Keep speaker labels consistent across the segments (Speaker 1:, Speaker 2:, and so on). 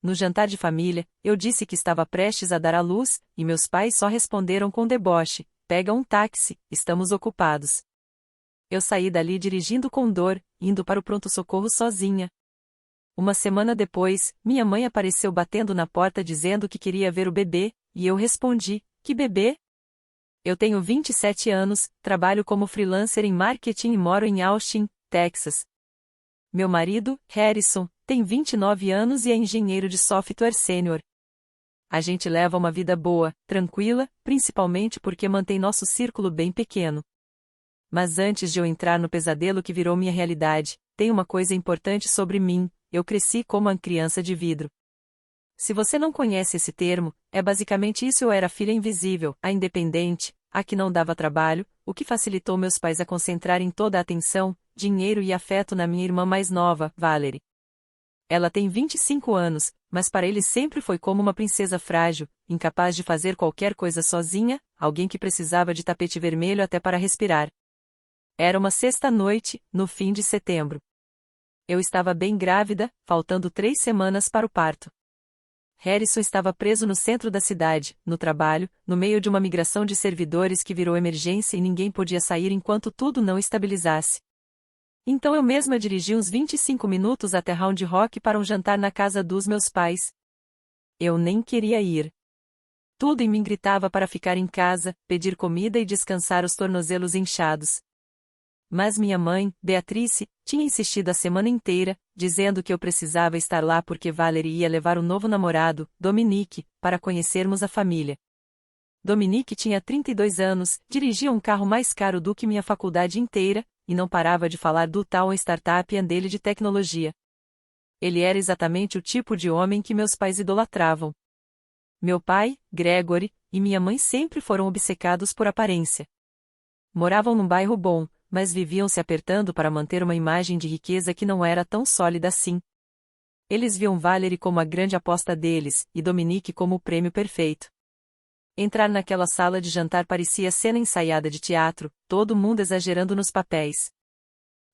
Speaker 1: No jantar de família, eu disse que estava prestes a dar à luz, e meus pais só responderam com deboche: pega um táxi, estamos ocupados. Eu saí dali dirigindo com dor, indo para o pronto-socorro sozinha. Uma semana depois, minha mãe apareceu batendo na porta dizendo que queria ver o bebê, e eu respondi: que bebê? Eu tenho 27 anos, trabalho como freelancer em marketing e moro em Austin, Texas. Meu marido, Harrison, tem 29 anos e é engenheiro de software sênior. A gente leva uma vida boa, tranquila, principalmente porque mantém nosso círculo bem pequeno. Mas antes de eu entrar no pesadelo que virou minha realidade, tem uma coisa importante sobre mim: eu cresci como uma criança de vidro. Se você não conhece esse termo, é basicamente isso: eu era a filha invisível, a independente, a que não dava trabalho, o que facilitou meus pais a concentrarem toda a atenção, dinheiro e afeto na minha irmã mais nova, Valerie. Ela tem 25 anos, mas para eles sempre foi como uma princesa frágil, incapaz de fazer qualquer coisa sozinha, alguém que precisava de tapete vermelho até para respirar. Era uma sexta-noite, no fim de setembro. Eu estava bem grávida, faltando 3 semanas para o parto. Harrison estava preso no centro da cidade, no trabalho, no meio de uma migração de servidores que virou emergência e ninguém podia sair enquanto tudo não estabilizasse. Então eu mesma dirigi uns 25 minutos até Round Rock para um jantar na casa dos meus pais. Eu nem queria ir. Tudo em mim gritava para ficar em casa, pedir comida e descansar os tornozelos inchados. Mas minha mãe, Beatrice, tinha insistido a semana inteira, dizendo que eu precisava estar lá porque Valerie ia levar o novo namorado, Dominique, para conhecermos a família. Dominique tinha 32 anos, dirigia um carro mais caro do que minha faculdade inteira, e não parava de falar do tal startup dele de tecnologia. Ele era exatamente o tipo de homem que meus pais idolatravam. Meu pai, Gregory, e minha mãe sempre foram obcecados por aparência. Moravam num bairro bom, mas viviam se apertando para manter uma imagem de riqueza que não era tão sólida assim. Eles viam Valerie como a grande aposta deles, e Dominique como o prêmio perfeito. Entrar naquela sala de jantar parecia cena ensaiada de teatro, todo mundo exagerando nos papéis.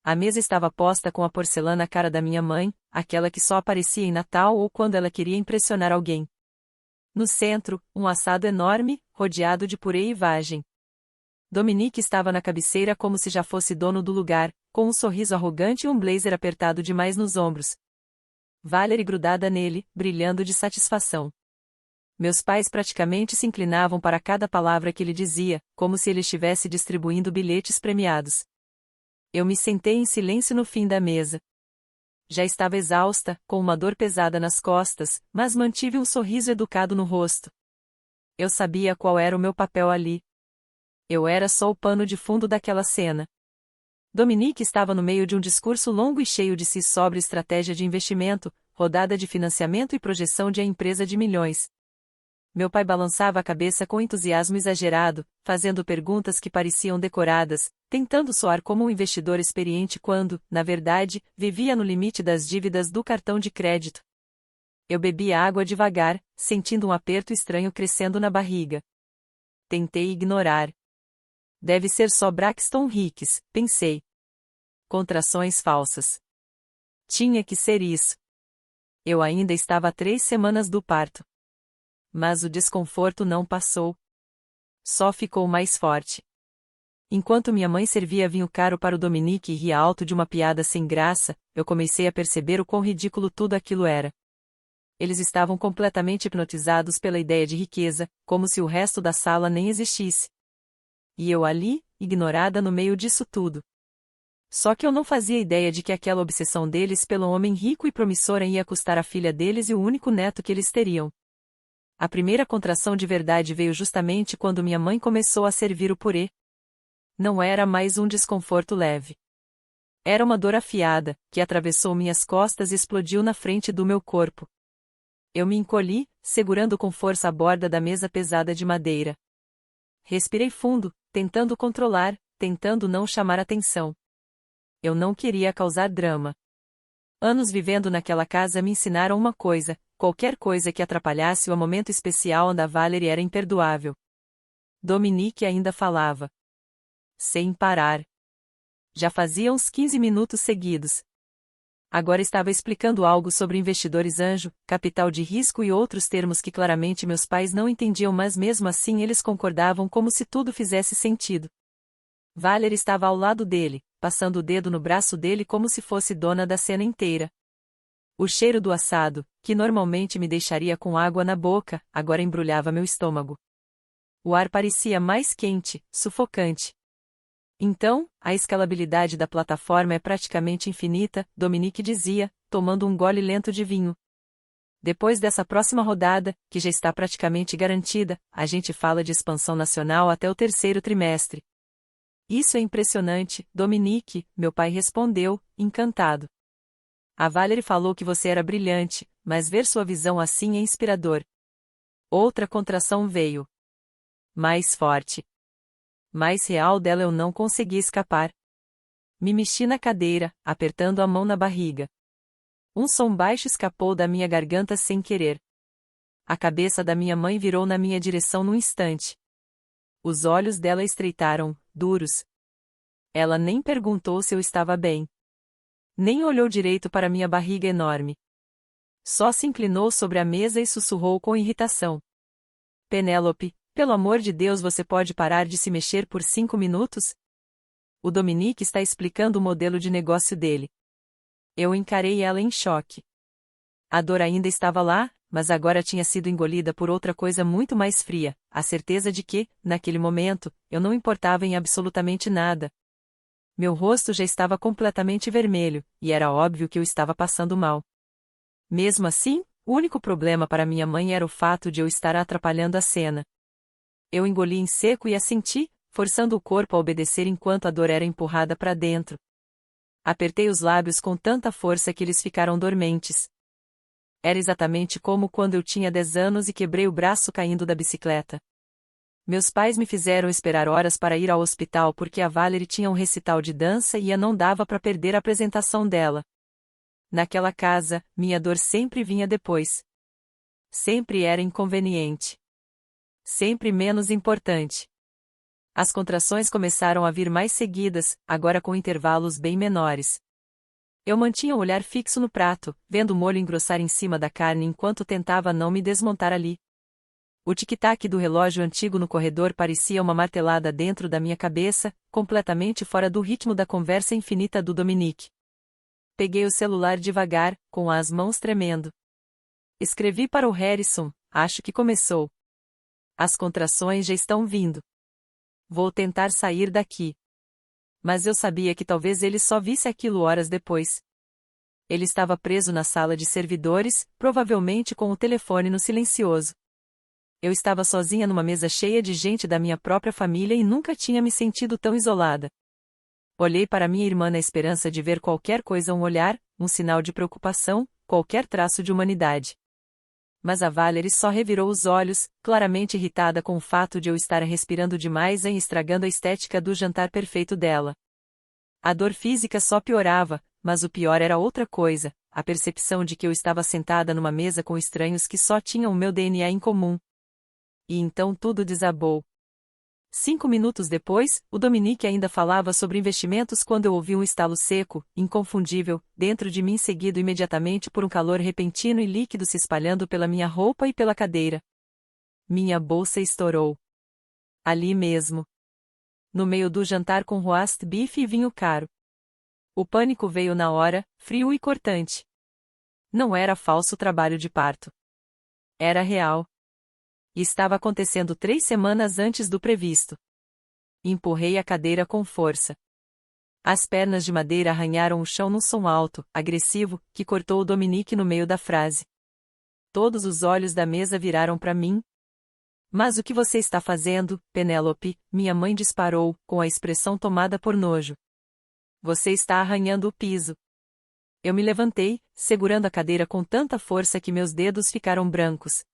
Speaker 1: A mesa estava posta com a porcelana cara da minha mãe, aquela que só aparecia em Natal ou quando ela queria impressionar alguém. No centro, um assado enorme, rodeado de purê e vagem. Dominique estava na cabeceira como se já fosse dono do lugar, com um sorriso arrogante e um blazer apertado demais nos ombros. Valerie grudada nele, brilhando de satisfação. Meus pais praticamente se inclinavam para cada palavra que ele dizia, como se ele estivesse distribuindo bilhetes premiados. Eu me sentei em silêncio no fim da mesa. Já estava exausta, com uma dor pesada nas costas, mas mantive um sorriso educado no rosto. Eu sabia qual era o meu papel ali. Eu era só o pano de fundo daquela cena. Dominique estava no meio de um discurso longo e cheio de si sobre estratégia de investimento, rodada de financiamento e projeção de a empresa de milhões. Meu pai balançava a cabeça com entusiasmo exagerado, fazendo perguntas que pareciam decoradas, tentando soar como um investidor experiente quando, na verdade, vivia no limite das dívidas do cartão de crédito. Eu bebia água devagar, sentindo um aperto estranho crescendo na barriga. Tentei ignorar. Deve ser só Braxton Hicks, pensei. Contrações falsas. Tinha que ser isso. Eu ainda estava a 3 semanas do parto. Mas o desconforto não passou. Só ficou mais forte. Enquanto minha mãe servia vinho caro para o Dominique e ria alto de uma piada sem graça, eu comecei a perceber o quão ridículo tudo aquilo era. Eles estavam completamente hipnotizados pela ideia de riqueza, como se o resto da sala nem existisse. E eu ali, ignorada no meio disso tudo. Só que eu não fazia ideia de que aquela obsessão deles pelo homem rico e promissor ia custar a filha deles e o único neto que eles teriam. A primeira contração de verdade veio justamente quando minha mãe começou a servir o purê. Não era mais um desconforto leve. Era uma dor afiada, que atravessou minhas costas e explodiu na frente do meu corpo. Eu me encolhi, segurando com força a borda da mesa pesada de madeira. Respirei fundo, tentando controlar, tentando não chamar atenção. Eu não queria causar drama. Anos vivendo naquela casa me ensinaram uma coisa: qualquer coisa que atrapalhasse o momento especial da Valerie era imperdoável. Dominique ainda falava. Sem parar. Já fazia uns 15 minutos seguidos. Agora estava explicando algo sobre investidores anjo, capital de risco e outros termos que claramente meus pais não entendiam, mas mesmo assim eles concordavam como se tudo fizesse sentido. Valerie estava ao lado dele, passando o dedo no braço dele como se fosse dona da cena inteira. O cheiro do assado, que normalmente me deixaria com água na boca, agora embrulhava meu estômago. O ar parecia mais quente, sufocante. Então, a escalabilidade da plataforma é praticamente infinita, Dominique dizia, tomando um gole lento de vinho. Depois dessa próxima rodada, que já está praticamente garantida, a gente fala de expansão nacional até o terceiro trimestre. Isso é impressionante, Dominique, meu pai respondeu, encantado. A Valerie falou que você era brilhante, mas ver sua visão assim é inspirador. Outra contração veio. Mais forte. Mais real dela, eu não consegui escapar. Me mexi na cadeira, apertando a mão na barriga. Um som baixo escapou da minha garganta sem querer. A cabeça da minha mãe virou na minha direção num instante. Os olhos dela estreitaram, duros. Ela nem perguntou se eu estava bem. Nem olhou direito para minha barriga enorme. Só se inclinou sobre a mesa e sussurrou com irritação. Penélope, pelo amor de Deus, você pode parar de se mexer por 5 minutos? O Dominique está explicando o modelo de negócio dele. Eu encarei ela em choque. A dor ainda estava lá, mas agora tinha sido engolida por outra coisa muito mais fria, a certeza de que, naquele momento, eu não importava em absolutamente nada. Meu rosto já estava completamente vermelho, e era óbvio que eu estava passando mal. Mesmo assim, o único problema para minha mãe era o fato de eu estar atrapalhando a cena. Eu engoli em seco e assenti, forçando o corpo a obedecer enquanto a dor era empurrada para dentro. Apertei os lábios com tanta força que eles ficaram dormentes. Era exatamente como quando eu tinha 10 anos e quebrei o braço caindo da bicicleta. Meus pais me fizeram esperar horas para ir ao hospital porque a Valerie tinha um recital de dança e não dava para perder a apresentação dela. Naquela casa, minha dor sempre vinha depois. Sempre era inconveniente. Sempre menos importante. As contrações começaram a vir mais seguidas, agora com intervalos bem menores. Eu mantinha o olhar fixo no prato, vendo o molho engrossar em cima da carne enquanto tentava não me desmontar ali. O tic-tac do relógio antigo no corredor parecia uma martelada dentro da minha cabeça, completamente fora do ritmo da conversa infinita do Dominique. Peguei o celular devagar, com as mãos tremendo. Escrevi para o Harrison, acho que começou. As contrações já estão vindo. Vou tentar sair daqui. Mas eu sabia que talvez ele só visse aquilo horas depois. Ele estava preso na sala de servidores, provavelmente com o telefone no silencioso. Eu estava sozinha numa mesa cheia de gente da minha própria família e nunca tinha me sentido tão isolada. Olhei para minha irmã na esperança de ver qualquer coisa, um olhar, um sinal de preocupação, qualquer traço de humanidade. Mas a Valerie só revirou os olhos, claramente irritada com o fato de eu estar respirando demais e estragando a estética do jantar perfeito dela. A dor física só piorava, mas o pior era outra coisa, a percepção de que eu estava sentada numa mesa com estranhos que só tinham o meu DNA em comum. E então tudo desabou. 5 minutos depois, o Dominique ainda falava sobre investimentos quando eu ouvi um estalo seco, inconfundível, dentro de mim, seguido imediatamente por um calor repentino e líquido se espalhando pela minha roupa e pela cadeira. Minha bolsa estourou. Ali mesmo. No meio do jantar com roast beef e vinho caro. O pânico veio na hora, frio e cortante. Não era falso trabalho de parto. Era real. E estava acontecendo 3 semanas antes do previsto. Empurrei a cadeira com força. As pernas de madeira arranharam o chão num som alto, agressivo, que cortou o Dominique no meio da frase. Todos os olhos da mesa viraram para mim. Mas o que você está fazendo, Penélope? Minha mãe disparou, com a expressão tomada por nojo. Você está arranhando o piso. Eu me levantei, segurando a cadeira com tanta força que meus dedos ficaram brancos.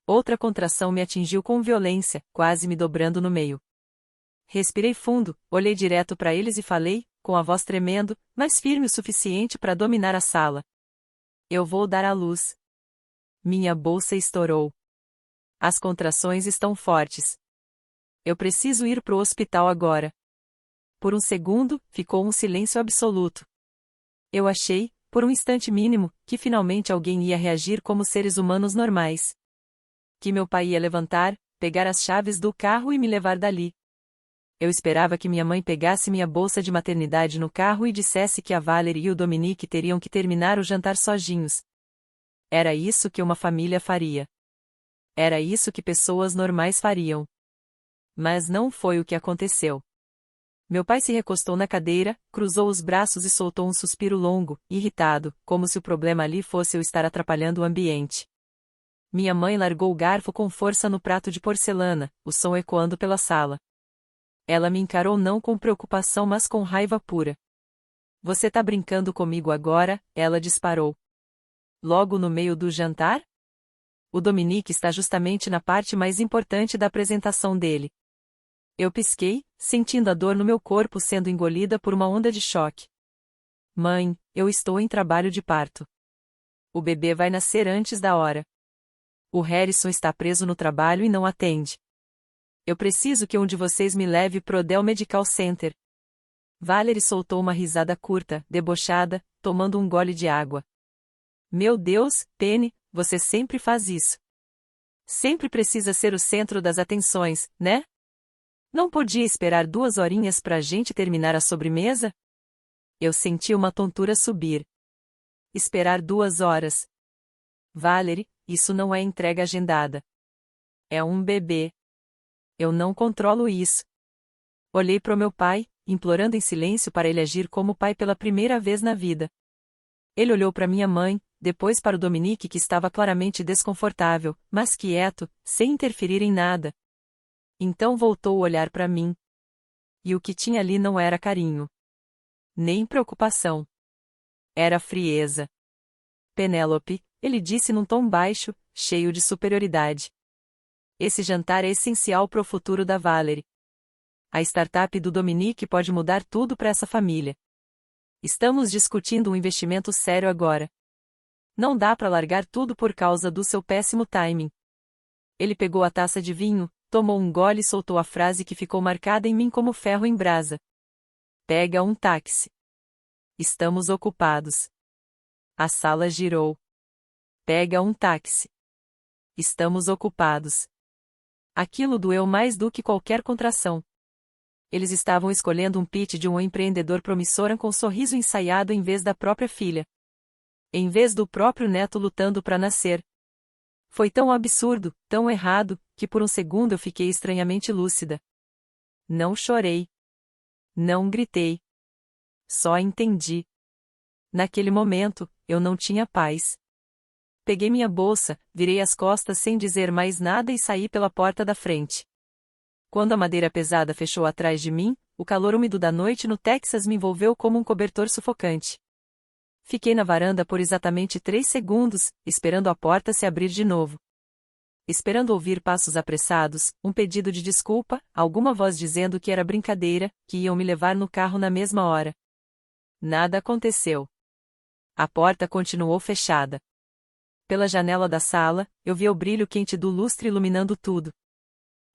Speaker 1: Outra contração me atingiu com violência, quase me dobrando no meio. Respirei fundo, olhei direto para eles e falei, com a voz tremendo, mas firme o suficiente para dominar a sala. Eu vou dar à luz. Minha bolsa estourou. As contrações estão fortes. Eu preciso ir pro hospital agora. Por um segundo, ficou um silêncio absoluto. Eu achei, por um instante mínimo, que finalmente alguém ia reagir como seres humanos normais. Que meu pai ia levantar, pegar as chaves do carro e me levar dali. Eu esperava que minha mãe pegasse minha bolsa de maternidade no carro e dissesse que a Valerie e o Dominique teriam que terminar o jantar sozinhos. Era isso que uma família faria. Era isso que pessoas normais fariam. Mas não foi o que aconteceu. Meu pai se recostou na cadeira, cruzou os braços e soltou um suspiro longo, irritado, como se o problema ali fosse eu estar atrapalhando o ambiente. Minha mãe largou o garfo com força no prato de porcelana, o som ecoando pela sala. Ela me encarou não com preocupação mas com raiva pura. Você tá brincando comigo agora? Ela disparou. Logo no meio do jantar? O Dominique está justamente na parte mais importante da apresentação dele. Eu pisquei, sentindo a dor no meu corpo sendo engolida por uma onda de choque. Mãe, eu estou em trabalho de parto. O bebê vai nascer antes da hora. O Harrison está preso no trabalho e não atende. Eu preciso que um de vocês me leve pro Odell Medical Center. Valerie soltou uma risada curta, debochada, tomando um gole de água. Meu Deus, Penny, você sempre faz isso. Sempre precisa ser o centro das atenções, né? Não podia esperar 2 horinhas pra gente terminar a sobremesa? Eu senti uma tontura subir. Esperar 2 horas. Valerie, isso não é entrega agendada. É um bebê. Eu não controlo isso. Olhei pro meu pai, implorando em silêncio para ele agir como pai pela primeira vez na vida. Ele olhou para minha mãe, depois para o Dominique que estava claramente desconfortável, mas quieto, sem interferir em nada. Então voltou o olhar para mim. E o que tinha ali não era carinho. Nem preocupação. Era frieza. Penélope, ele disse num tom baixo, cheio de superioridade. Esse jantar é essencial para o futuro da Valerie. A startup do Dominique pode mudar tudo para essa família. Estamos discutindo um investimento sério agora. Não dá para largar tudo por causa do seu péssimo timing. Ele pegou a taça de vinho, tomou um gole e soltou a frase que ficou marcada em mim como ferro em brasa. Pega um táxi. Estamos ocupados. A sala girou. Pega um táxi. Estamos ocupados. Aquilo doeu mais do que qualquer contração. Eles estavam escolhendo um pitch de um empreendedor promissor com sorriso ensaiado em vez da própria filha. Em vez do próprio neto lutando para nascer. Foi tão absurdo, tão errado, que por um segundo eu fiquei estranhamente lúcida. Não chorei. Não gritei. Só entendi. Naquele momento, eu não tinha paz. Peguei minha bolsa, virei as costas sem dizer mais nada e saí pela porta da frente. Quando a madeira pesada fechou atrás de mim, o calor úmido da noite no Texas me envolveu como um cobertor sufocante. Fiquei na varanda por exatamente 3 segundos, esperando a porta se abrir de novo. Esperando ouvir passos apressados, um pedido de desculpa, alguma voz dizendo que era brincadeira, que iam me levar no carro na mesma hora. Nada aconteceu. A porta continuou fechada. Pela janela da sala, eu via o brilho quente do lustre iluminando tudo.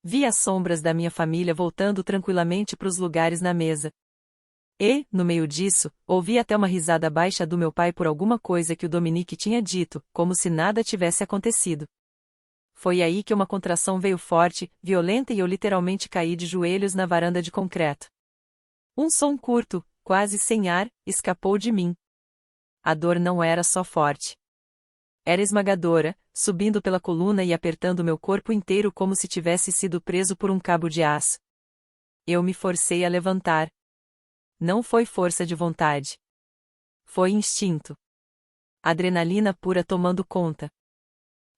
Speaker 1: Vi as sombras da minha família voltando tranquilamente para os lugares na mesa. E, no meio disso, ouvi até uma risada baixa do meu pai por alguma coisa que o Dominique tinha dito, como se nada tivesse acontecido. Foi aí que uma contração veio forte, violenta e eu literalmente caí de joelhos na varanda de concreto. Um som curto, quase sem ar, escapou de mim. A dor não era só forte. Era esmagadora, subindo pela coluna e apertando meu corpo inteiro como se tivesse sido preso por um cabo de aço. Eu me forcei a levantar. Não foi força de vontade. Foi instinto. Adrenalina pura tomando conta.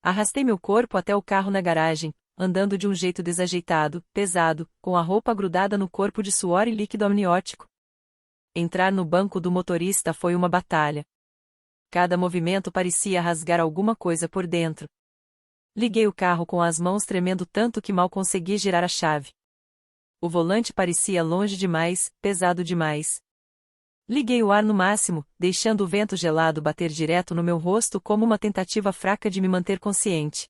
Speaker 1: Arrastei meu corpo até o carro na garagem, andando de um jeito desajeitado, pesado, com a roupa grudada no corpo de suor e líquido amniótico. Entrar no banco do motorista foi uma batalha. Cada movimento parecia rasgar alguma coisa por dentro. Liguei o carro com as mãos tremendo tanto que mal consegui girar a chave. O volante parecia longe demais, pesado demais. Liguei o ar no máximo, deixando o vento gelado bater direto no meu rosto como uma tentativa fraca de me manter consciente.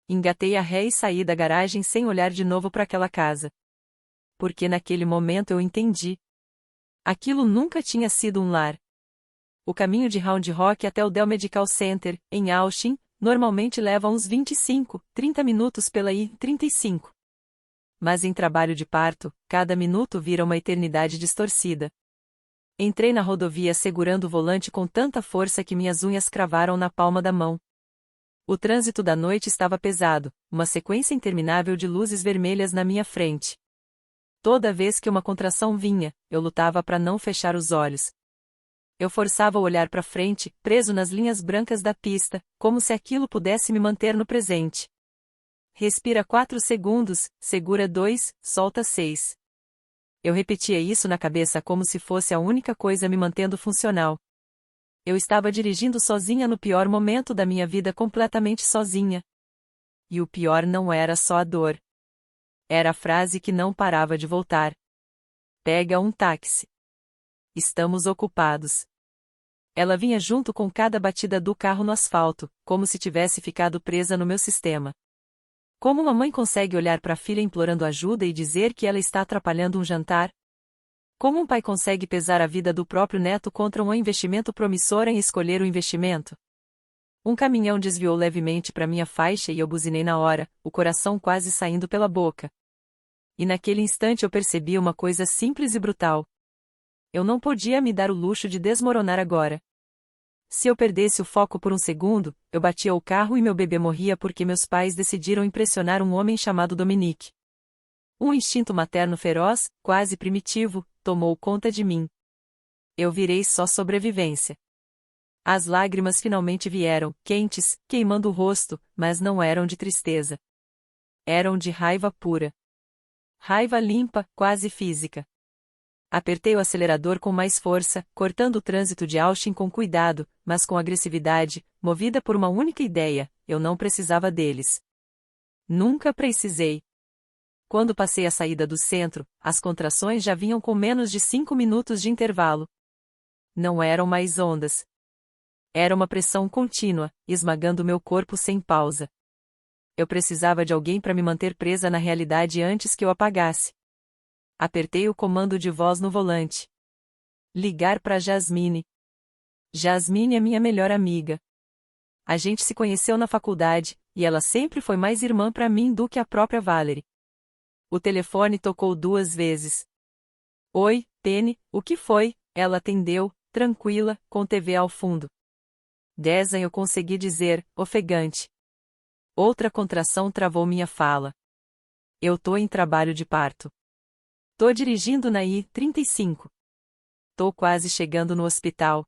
Speaker 1: Engatei a ré e saí da garagem sem olhar de novo para aquela casa. Porque naquele momento eu entendi. Aquilo nunca tinha sido um lar. O caminho de Round Rock até o Dell Medical Center, em Austin, normalmente leva uns 25, 30 minutos pela I-35. Mas em trabalho de parto, cada minuto vira uma eternidade distorcida. Entrei na rodovia segurando o volante com tanta força que minhas unhas cravaram na palma da mão. O trânsito da noite estava pesado, uma sequência interminável de luzes vermelhas na minha frente. Toda vez que uma contração vinha, eu lutava para não fechar os olhos. Eu forçava o olhar para frente, preso nas linhas brancas da pista, como se aquilo pudesse me manter no presente. Respira 4 segundos, segura 2, solta 6. Eu repetia isso na cabeça como se fosse a única coisa me mantendo funcional. Eu estava dirigindo sozinha no pior momento da minha vida, completamente sozinha. E o pior não era só a dor. Era a frase que não parava de voltar. Pega um táxi. Estamos ocupados. Ela vinha junto com cada batida do carro no asfalto, como se tivesse ficado presa no meu sistema. Como uma mãe consegue olhar para a filha implorando ajuda e dizer que ela está atrapalhando um jantar? Como um pai consegue pesar a vida do próprio neto contra um investimento promissor em escolher o investimento? Um caminhão desviou levemente para minha faixa e eu buzinei na hora, o coração quase saindo pela boca. E naquele instante eu percebi uma coisa simples e brutal. Eu não podia me dar o luxo de desmoronar agora. Se eu perdesse o foco por um segundo, eu batia o carro e meu bebê morria porque meus pais decidiram impressionar um homem chamado Dominique. Um instinto materno feroz, quase primitivo, tomou conta de mim. Eu virei só sobrevivência. As lágrimas finalmente vieram, quentes, queimando o rosto, mas não eram de tristeza. Eram de raiva pura. Raiva limpa, quase física. Apertei o acelerador com mais força, cortando o trânsito de Austin com cuidado, mas com agressividade, movida por uma única ideia: eu não precisava deles. Nunca precisei. Quando passei a saída do centro, as contrações já vinham com menos de 5 minutos de intervalo. Não eram mais ondas. Era uma pressão contínua, esmagando meu corpo sem pausa. Eu precisava de alguém para me manter presa na realidade antes que eu apagasse. Apertei o comando de voz no volante. Ligar para Jasmine. Jasmine é minha melhor amiga. A gente se conheceu na faculdade, e ela sempre foi mais irmã para mim do que a própria Valerie. O telefone tocou 2 vezes. Oi, Penny, o que foi? Ela atendeu, tranquila, com TV ao fundo. Dezen eu consegui dizer, ofegante. Outra contração travou minha fala. Eu tô em trabalho de parto. Tô dirigindo na I-35. Tô quase chegando no hospital.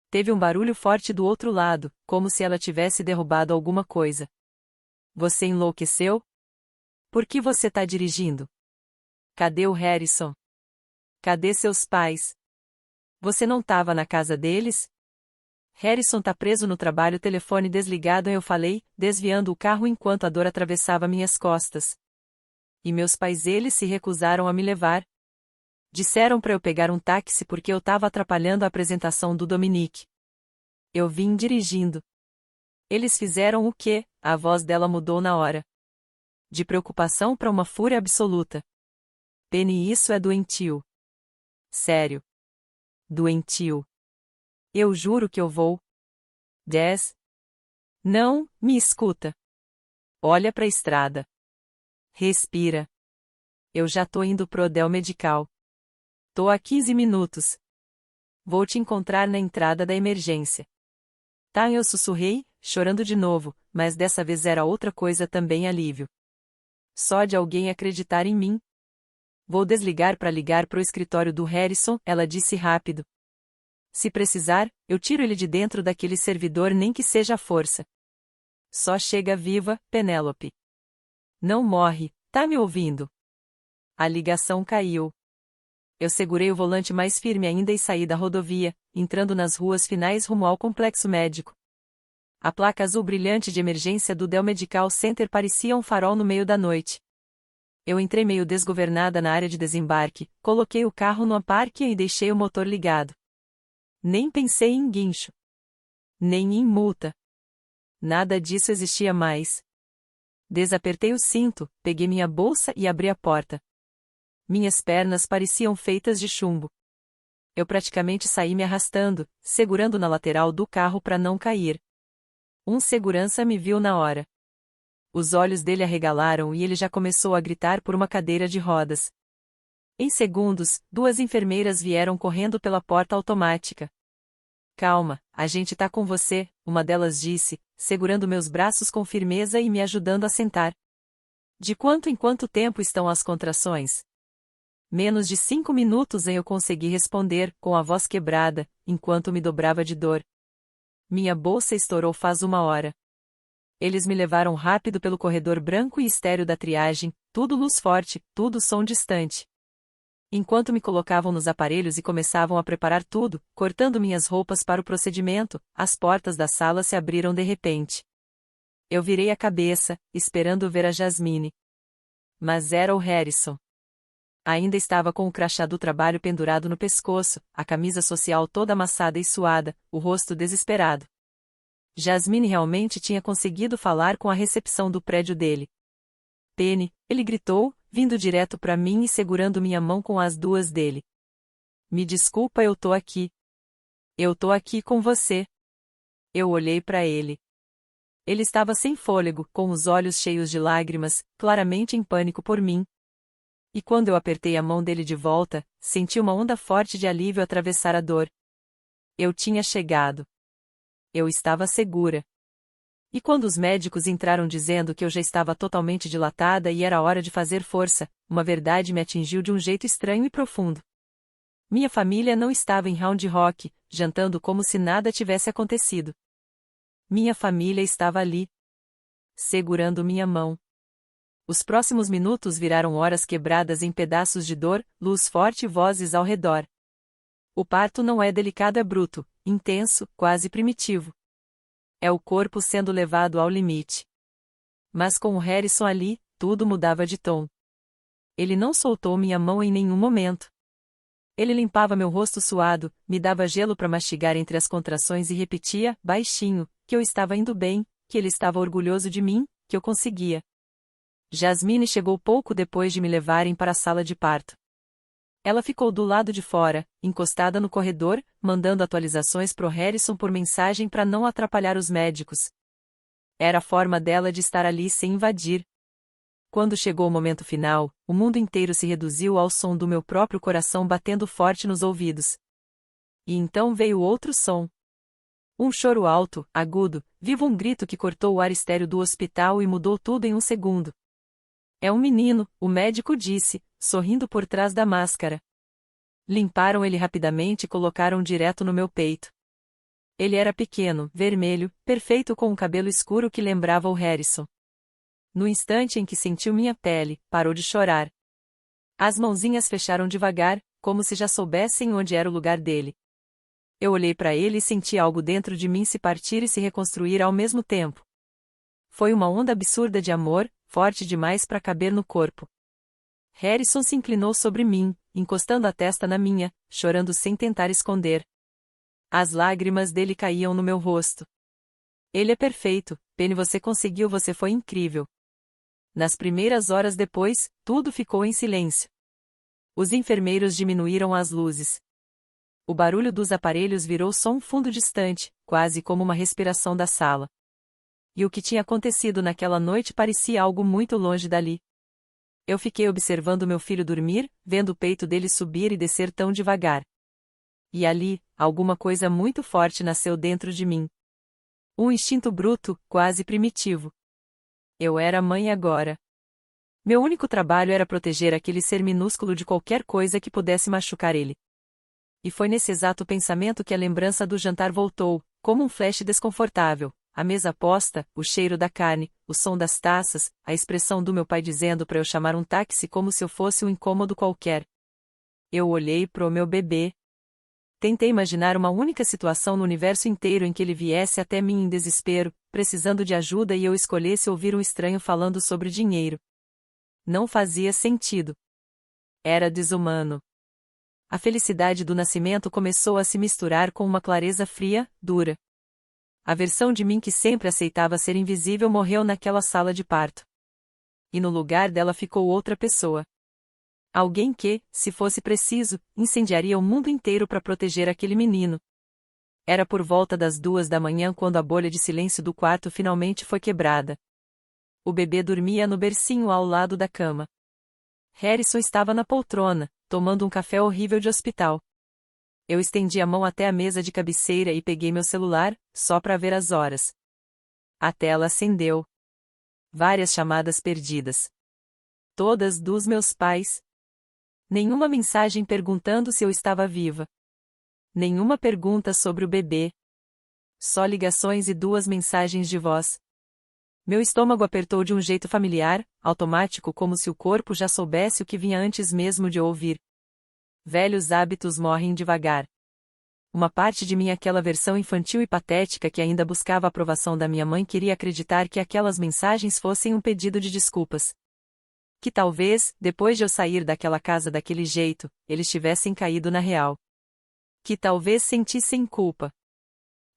Speaker 1: Teve um barulho forte do outro lado, como se ela tivesse derrubado alguma coisa. Você enlouqueceu? Por que você tá dirigindo? Cadê o Harrison? Cadê seus pais? Você não tava na casa deles? Harrison tá preso no trabalho, telefone desligado, eu falei, desviando o carro enquanto a dor atravessava minhas costas. E meus pais, eles se recusaram a me levar. Disseram para eu pegar um táxi porque eu tava atrapalhando a apresentação do Dominique. Eu vim dirigindo. Eles fizeram o quê? A voz dela mudou na hora. De preocupação para uma fúria absoluta. Penny, isso é doentio. Sério. Doentio. Eu juro que eu vou. Des. Não, me escuta. Olha pra estrada. Respira. Eu já tô indo pro Dell Medical. Tô a 15 minutos. Vou te encontrar na entrada da emergência. Tá, eu sussurrei, chorando de novo, mas dessa vez era outra coisa também, alívio. Só de alguém acreditar em mim. Vou desligar para ligar pro escritório do Harrison, ela disse rápido. Se precisar, eu tiro ele de dentro daquele servidor, nem que seja à força. Só chega viva, Penélope. Não morre, tá me ouvindo? A ligação caiu. Eu segurei o volante mais firme ainda e saí da rodovia, entrando nas ruas finais rumo ao complexo médico. A placa azul brilhante de emergência do Dell Medical Center parecia um farol no meio da noite. Eu entrei meio desgovernada na área de desembarque, coloquei o carro no parque e deixei o motor ligado. Nem pensei em guincho. Nem em multa. Nada disso existia mais. Desapertei o cinto, peguei minha bolsa e abri a porta. Minhas pernas pareciam feitas de chumbo. Eu praticamente saí me arrastando, segurando na lateral do carro para não cair. Um segurança me viu na hora. Os olhos dele arregalaram e ele já começou a gritar por uma cadeira de rodas. Em segundos, 2 enfermeiras vieram correndo pela porta automática. Calma, a gente tá com você, uma delas disse, segurando meus braços com firmeza e me ajudando a sentar. De quanto em quanto tempo estão as contrações? Menos de 5 minutos eu consegui responder, com a voz quebrada, enquanto me dobrava de dor. Minha bolsa estourou faz 1 hora. Eles me levaram rápido pelo corredor branco e estéril da triagem, tudo luz forte, tudo som distante. Enquanto me colocavam nos aparelhos e começavam a preparar tudo, cortando minhas roupas para o procedimento, as portas da sala se abriram de repente. Eu virei a cabeça, esperando ver a Jasmine. Mas era o Harrison. Ainda estava com o crachá do trabalho pendurado no pescoço, a camisa social toda amassada e suada, o rosto desesperado. Jasmine realmente tinha conseguido falar com a recepção do prédio dele. Penny, ele gritou, vindo direto para mim e segurando minha mão com as 2 dele. Me desculpa, eu tô aqui. Eu tô aqui com você. Eu olhei para ele. Ele estava sem fôlego, com os olhos cheios de lágrimas, claramente em pânico por mim. E quando eu apertei a mão dele de volta, senti uma onda forte de alívio atravessar a dor. Eu tinha chegado. Eu estava segura. E quando os médicos entraram dizendo que eu já estava totalmente dilatada e era hora de fazer força, uma verdade me atingiu de um jeito estranho e profundo. Minha família não estava em Round Rock, jantando como se nada tivesse acontecido. Minha família estava ali, segurando minha mão. Os próximos minutos viraram horas quebradas em pedaços de dor, luz forte e vozes ao redor. O parto não é delicado, é bruto, intenso, quase primitivo. É o corpo sendo levado ao limite. Mas com o Harrison ali, tudo mudava de tom. Ele não soltou minha mão em nenhum momento. Ele limpava meu rosto suado, me dava gelo para mastigar entre as contrações e repetia, baixinho, que eu estava indo bem, que ele estava orgulhoso de mim, que eu conseguia. Jasmine chegou pouco depois de me levarem para a sala de parto. Ela ficou do lado de fora, encostada no corredor, mandando atualizações pro Harrison por mensagem para não atrapalhar os médicos. Era a forma dela de estar ali sem invadir. Quando chegou o momento final, o mundo inteiro se reduziu ao som do meu próprio coração batendo forte nos ouvidos. E então veio outro som. Um choro alto, agudo, vivo, um grito que cortou o ar estéril do hospital e mudou tudo em um segundo. É um menino, o médico disse, sorrindo por trás da máscara. Limparam ele rapidamente e colocaram direto no meu peito. Ele era pequeno, vermelho, perfeito, com um cabelo escuro que lembrava o Harrison. No instante em que sentiu minha pele, parou de chorar. As mãozinhas fecharam devagar, como se já soubessem onde era o lugar dele. Eu olhei para ele e senti algo dentro de mim se partir e se reconstruir ao mesmo tempo. Foi uma onda absurda de amor, forte demais para caber no corpo. Harrison se inclinou sobre mim, encostando a testa na minha, chorando sem tentar esconder. As lágrimas dele caíam no meu rosto. Ele é perfeito, Penny, você conseguiu, você foi incrível. Nas primeiras horas depois, tudo ficou em silêncio. Os enfermeiros diminuíram as luzes. O barulho dos aparelhos virou só um fundo distante, quase como uma respiração da sala. E o que tinha acontecido naquela noite parecia algo muito longe dali. Eu fiquei observando meu filho dormir, vendo o peito dele subir e descer tão devagar. E ali, alguma coisa muito forte nasceu dentro de mim. Um instinto bruto, quase primitivo. Eu era mãe agora. Meu único trabalho era proteger aquele ser minúsculo de qualquer coisa que pudesse machucar ele. E foi nesse exato pensamento que a lembrança do jantar voltou, como um flash desconfortável. A mesa posta, o cheiro da carne, o som das taças, a expressão do meu pai dizendo para eu chamar um táxi como se eu fosse um incômodo qualquer. Eu olhei pro meu bebê. Tentei imaginar uma única situação no universo inteiro em que ele viesse até mim em desespero, precisando de ajuda e eu escolhesse ouvir um estranho falando sobre dinheiro. Não fazia sentido. Era desumano. A felicidade do nascimento começou a se misturar com uma clareza fria, dura. A versão de mim que sempre aceitava ser invisível morreu naquela sala de parto. E no lugar dela ficou outra pessoa. Alguém que, se fosse preciso, incendiaria o mundo inteiro para proteger aquele menino. Era por volta das 2 da manhã quando a bolha de silêncio do quarto finalmente foi quebrada. O bebê dormia no bercinho ao lado da cama. Harrison estava na poltrona, tomando um café horrível de hospital. Eu estendi a mão até a mesa de cabeceira e peguei meu celular, só para ver as horas. A tela acendeu. Várias chamadas perdidas. Todas dos meus pais. Nenhuma mensagem perguntando se eu estava viva. Nenhuma pergunta sobre o bebê. Só ligações e 2 mensagens de voz. Meu estômago apertou de um jeito familiar, automático, como se o corpo já soubesse o que vinha antes mesmo de ouvir. Velhos hábitos morrem devagar. Uma parte de mim, aquela versão infantil e patética que ainda buscava a aprovação da minha mãe, queria acreditar que aquelas mensagens fossem um pedido de desculpas. Que talvez, depois de eu sair daquela casa daquele jeito, eles tivessem caído na real. Que talvez sentissem culpa.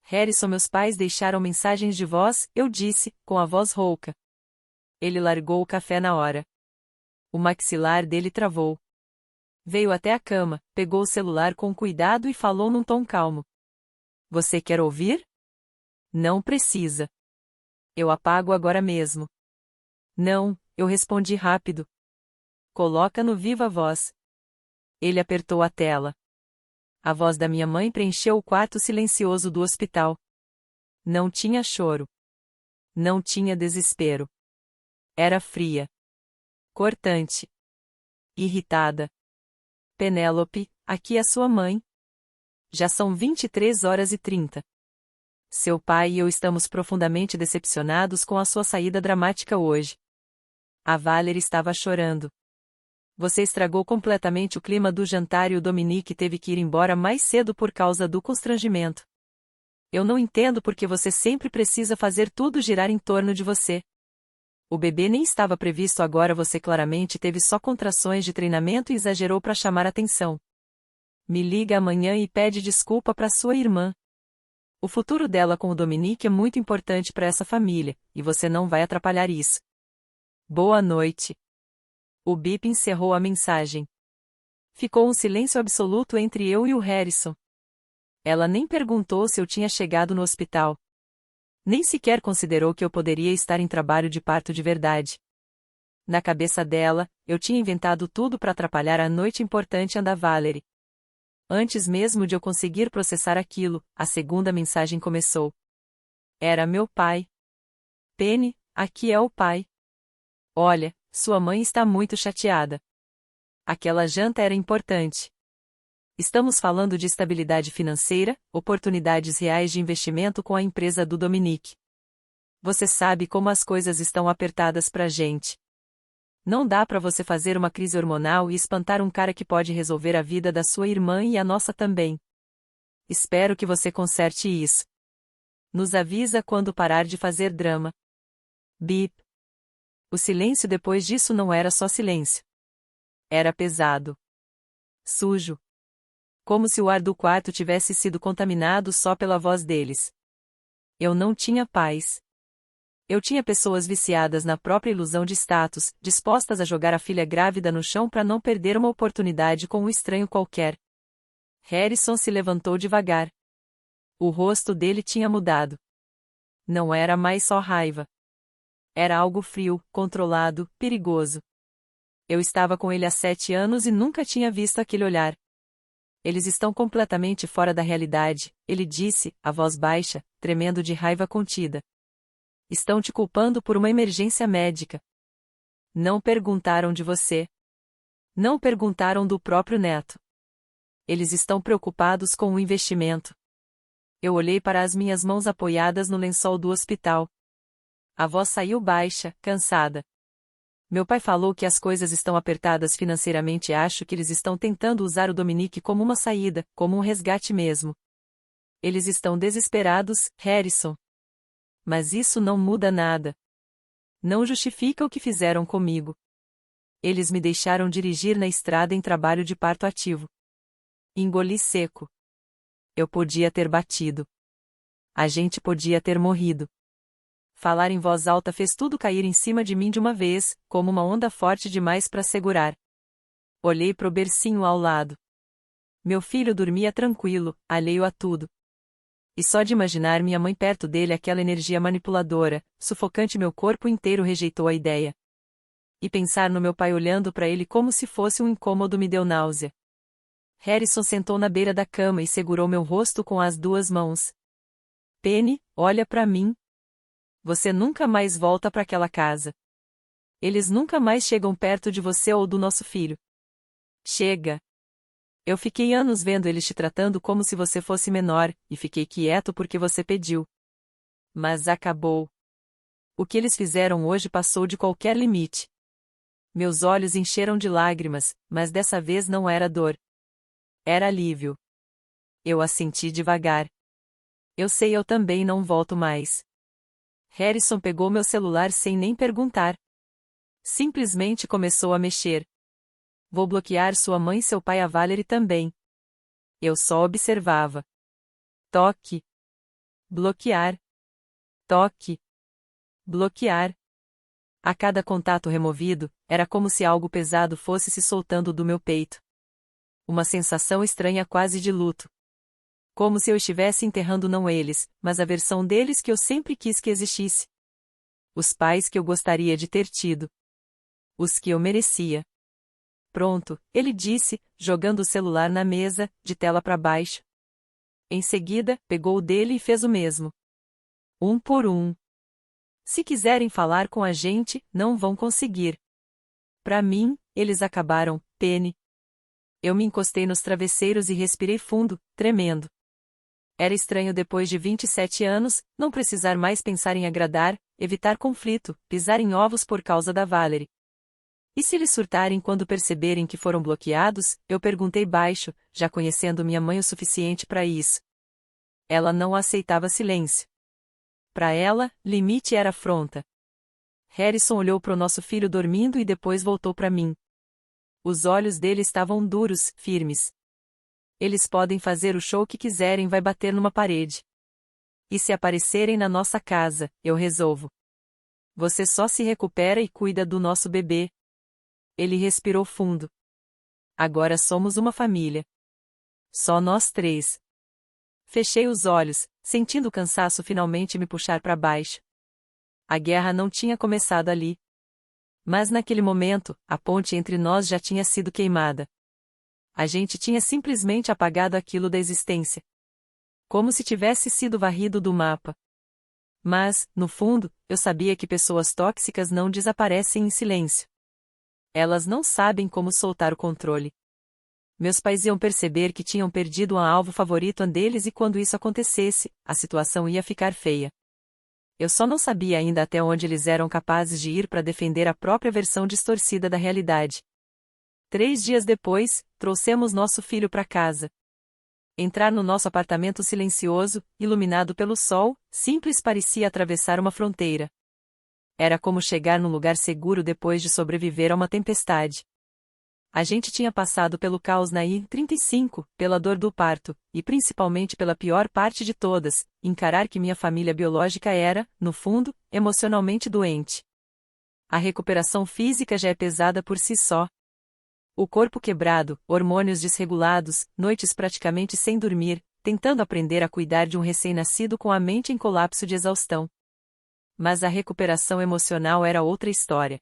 Speaker 1: Harrison, meus pais deixaram mensagens de voz, eu disse, com a voz rouca. Ele largou o café na hora. O maxilar dele travou. Veio até a cama, pegou o celular com cuidado e falou num tom calmo. Você quer ouvir? Não precisa. Eu apago agora mesmo. Não, eu respondi rápido. Coloca no viva voz. Ele apertou a tela. A voz da minha mãe preencheu o quarto silencioso do hospital. Não tinha choro. Não tinha desespero. Era fria. Cortante. Irritada. Penélope, aqui é sua mãe. Já são 23h30. Seu pai e eu estamos profundamente decepcionados com a sua saída dramática hoje. A Valerie estava chorando. Você estragou completamente o clima do jantar e o Dominique teve que ir embora mais cedo por causa do constrangimento. Eu não entendo por que você sempre precisa fazer tudo girar em torno de você. O bebê nem estava previsto agora, você claramente teve só contrações de treinamento e exagerou para chamar atenção. Me liga amanhã e pede desculpa para sua irmã. O futuro dela com o Dominique é muito importante para essa família, e você não vai atrapalhar isso. Boa noite. O bip encerrou a mensagem. Ficou um silêncio absoluto entre eu e o Harrison. Ela nem perguntou se eu tinha chegado no hospital. Nem sequer considerou que eu poderia estar em trabalho de parto de verdade. Na cabeça dela, eu tinha inventado tudo para atrapalhar a noite importante da Valerie. Antes mesmo de eu conseguir processar aquilo, a segunda mensagem começou. Era meu pai. Penny, aqui é o pai. Olha, sua mãe está muito chateada. Aquela janta era importante. Estamos falando de estabilidade financeira, oportunidades reais de investimento com a empresa do Dominique. Você sabe como as coisas estão apertadas pra gente. Não dá pra você fazer uma crise hormonal e espantar um cara que pode resolver a vida da sua irmã e a nossa também. Espero que você conserte isso. Nos avisa quando parar de fazer drama. Bip. O silêncio depois disso não era só silêncio. Era pesado. Sujo. Como se o ar do quarto tivesse sido contaminado só pela voz deles. Eu não tinha paz. Eu tinha pessoas viciadas na própria ilusão de status, dispostas a jogar a filha grávida no chão para não perder uma oportunidade com um estranho qualquer. Harrison se levantou devagar. O rosto dele tinha mudado. Não era mais só raiva. Era algo frio, controlado, perigoso. Eu estava com ele há 7 anos e nunca tinha visto aquele olhar. Eles estão completamente fora da realidade, ele disse, a voz baixa, tremendo de raiva contida. Estão te culpando por uma emergência médica. Não perguntaram de você. Não perguntaram do próprio neto. Eles estão preocupados com o investimento. Eu olhei para as minhas mãos apoiadas no lençol do hospital. A voz saiu baixa, cansada. Meu pai falou que as coisas estão apertadas financeiramente e acho que eles estão tentando usar o Dominique como uma saída, como um resgate mesmo. Eles estão desesperados, Harrison. Mas isso não muda nada. Não justifica o que fizeram comigo. Eles me deixaram dirigir na estrada em trabalho de parto ativo. Engoli seco. Eu podia ter batido. A gente podia ter morrido. Falar em voz alta fez tudo cair em cima de mim de uma vez, como uma onda forte demais para segurar. Olhei pro bercinho ao lado. Meu filho dormia tranquilo, alheio a tudo. E só de imaginar minha mãe perto dele, aquela energia manipuladora, sufocante, meu corpo inteiro rejeitou a ideia. E pensar no meu pai olhando para ele como se fosse um incômodo me deu náusea. Harrison sentou na beira da cama e segurou meu rosto com as duas mãos. Penny, olha para mim. Você nunca mais volta para aquela casa. Eles nunca mais chegam perto de você ou do nosso filho. Chega. Eu fiquei anos vendo eles te tratando como se você fosse menor, e fiquei quieto porque você pediu. Mas acabou. O que eles fizeram hoje passou de qualquer limite. Meus olhos encheram de lágrimas, mas dessa vez não era dor. Era alívio. Eu assenti devagar. Eu sei, eu também não volto mais. Harrison pegou meu celular sem nem perguntar. Simplesmente começou a mexer. Vou bloquear sua mãe e seu pai, a Valerie também. Eu só observava. Toque. Bloquear. Toque. Bloquear. A cada contato removido, era como se algo pesado fosse se soltando do meu peito. Uma sensação estranha, quase de luto. Como se eu estivesse enterrando não eles, mas a versão deles que eu sempre quis que existisse. Os pais que eu gostaria de ter tido. Os que eu merecia. Pronto, ele disse, jogando o celular na mesa, de tela para baixo. Em seguida, pegou o dele e fez o mesmo. Um por um. Se quiserem falar com a gente, não vão conseguir. Para mim, eles acabaram, Penny. Eu me encostei nos travesseiros e respirei fundo, tremendo. Era estranho, depois de 27 anos, não precisar mais pensar em agradar, evitar conflito, pisar em ovos por causa da Valerie. E se eles surtarem quando perceberem que foram bloqueados? Eu perguntei baixo, já conhecendo minha mãe o suficiente para isso. Ela não aceitava silêncio. Para ela, limite era afronta. Harrison olhou para o nosso filho dormindo e depois voltou para mim. Os olhos dele estavam duros, firmes. Eles podem fazer o show que quiserem, vai bater numa parede. E se aparecerem na nossa casa, eu resolvo. Você só se recupera e cuida do nosso bebê. Ele respirou fundo. Agora somos uma família. Só nós três. Fechei os olhos, sentindo o cansaço finalmente me puxar para baixo. A guerra não tinha começado ali. Mas naquele momento, a ponte entre nós já tinha sido queimada. A gente tinha simplesmente apagado aquilo da existência. Como se tivesse sido varrido do mapa. Mas, no fundo, eu sabia que pessoas tóxicas não desaparecem em silêncio. Elas não sabem como soltar o controle. Meus pais iam perceber que tinham perdido um alvo favorito deles e quando isso acontecesse, a situação ia ficar feia. Eu só não sabia ainda até onde eles eram capazes de ir para defender a própria versão distorcida da realidade. 3 dias depois, trouxemos nosso filho para casa. Entrar no nosso apartamento silencioso, iluminado pelo sol, simples, parecia atravessar uma fronteira. Era como chegar num lugar seguro depois de sobreviver a uma tempestade. A gente tinha passado pelo caos na I-35, pela dor do parto, e principalmente pela pior parte de todas, encarar que minha família biológica era, no fundo, emocionalmente doente. A recuperação física já é pesada por si só. O corpo quebrado, hormônios desregulados, noites praticamente sem dormir, tentando aprender a cuidar de um recém-nascido com a mente em colapso de exaustão. Mas a recuperação emocional era outra história.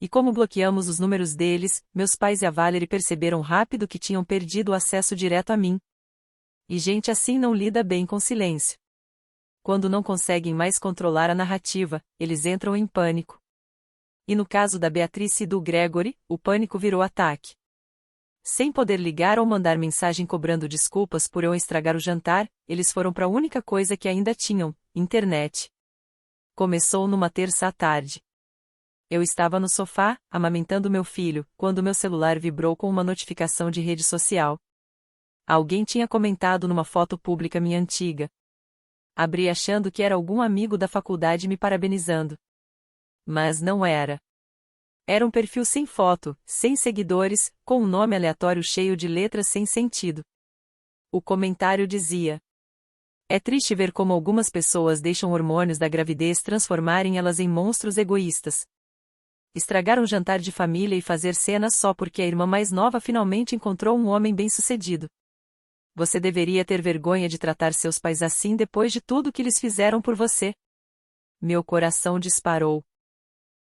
Speaker 1: E como bloqueamos os números deles, meus pais e a Valerie perceberam rápido que tinham perdido o acesso direto a mim. E gente assim não lida bem com silêncio. Quando não conseguem mais controlar a narrativa, eles entram em pânico. E no caso da Beatrice e do Gregory, o pânico virou ataque. Sem poder ligar ou mandar mensagem cobrando desculpas por eu estragar o jantar, eles foram para a única coisa que ainda tinham, internet. Começou numa terça à tarde. Eu estava no sofá, amamentando meu filho, quando meu celular vibrou com uma notificação de rede social. Alguém tinha comentado numa foto pública minha antiga. Abri achando que era algum amigo da faculdade me parabenizando. Mas não era. Era um perfil sem foto, sem seguidores, com um nome aleatório cheio de letras sem sentido. O comentário dizia: é triste ver como algumas pessoas deixam hormônios da gravidez transformarem elas em monstros egoístas. Estragar um jantar de família e fazer cenas só porque a irmã mais nova finalmente encontrou um homem bem-sucedido. Você deveria ter vergonha de tratar seus pais assim depois de tudo que eles fizeram por você. Meu coração disparou.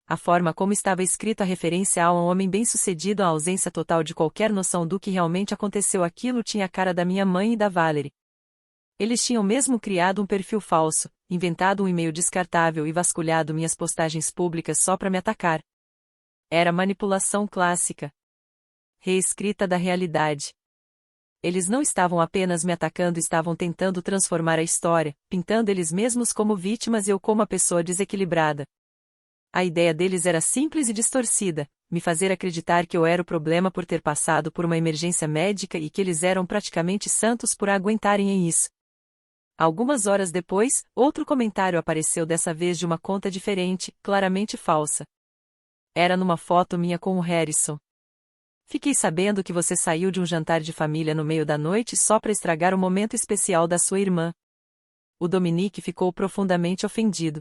Speaker 1: A forma como estava escrito a referência a um homem bem-sucedido, a ausência total de qualquer noção do que realmente aconteceu, aquilo tinha a cara da minha mãe e da Valerie. Eles tinham mesmo criado um perfil falso, inventado um e-mail descartável e vasculhado minhas postagens públicas só para me atacar. Era manipulação clássica. Reescrita da realidade. Eles não estavam apenas me atacando, estavam tentando transformar a história, pintando eles mesmos como vítimas e eu como a pessoa desequilibrada. A ideia deles era simples e distorcida, me fazer acreditar que eu era o problema por ter passado por uma emergência médica e que eles eram praticamente santos por aguentarem isso. Algumas horas depois, outro comentário apareceu, dessa vez de uma conta diferente, claramente falsa. Era numa foto minha com o Harrison. Fiquei sabendo que você saiu de um jantar de família no meio da noite só para estragar o momento especial da sua irmã. O Dominique ficou profundamente ofendido.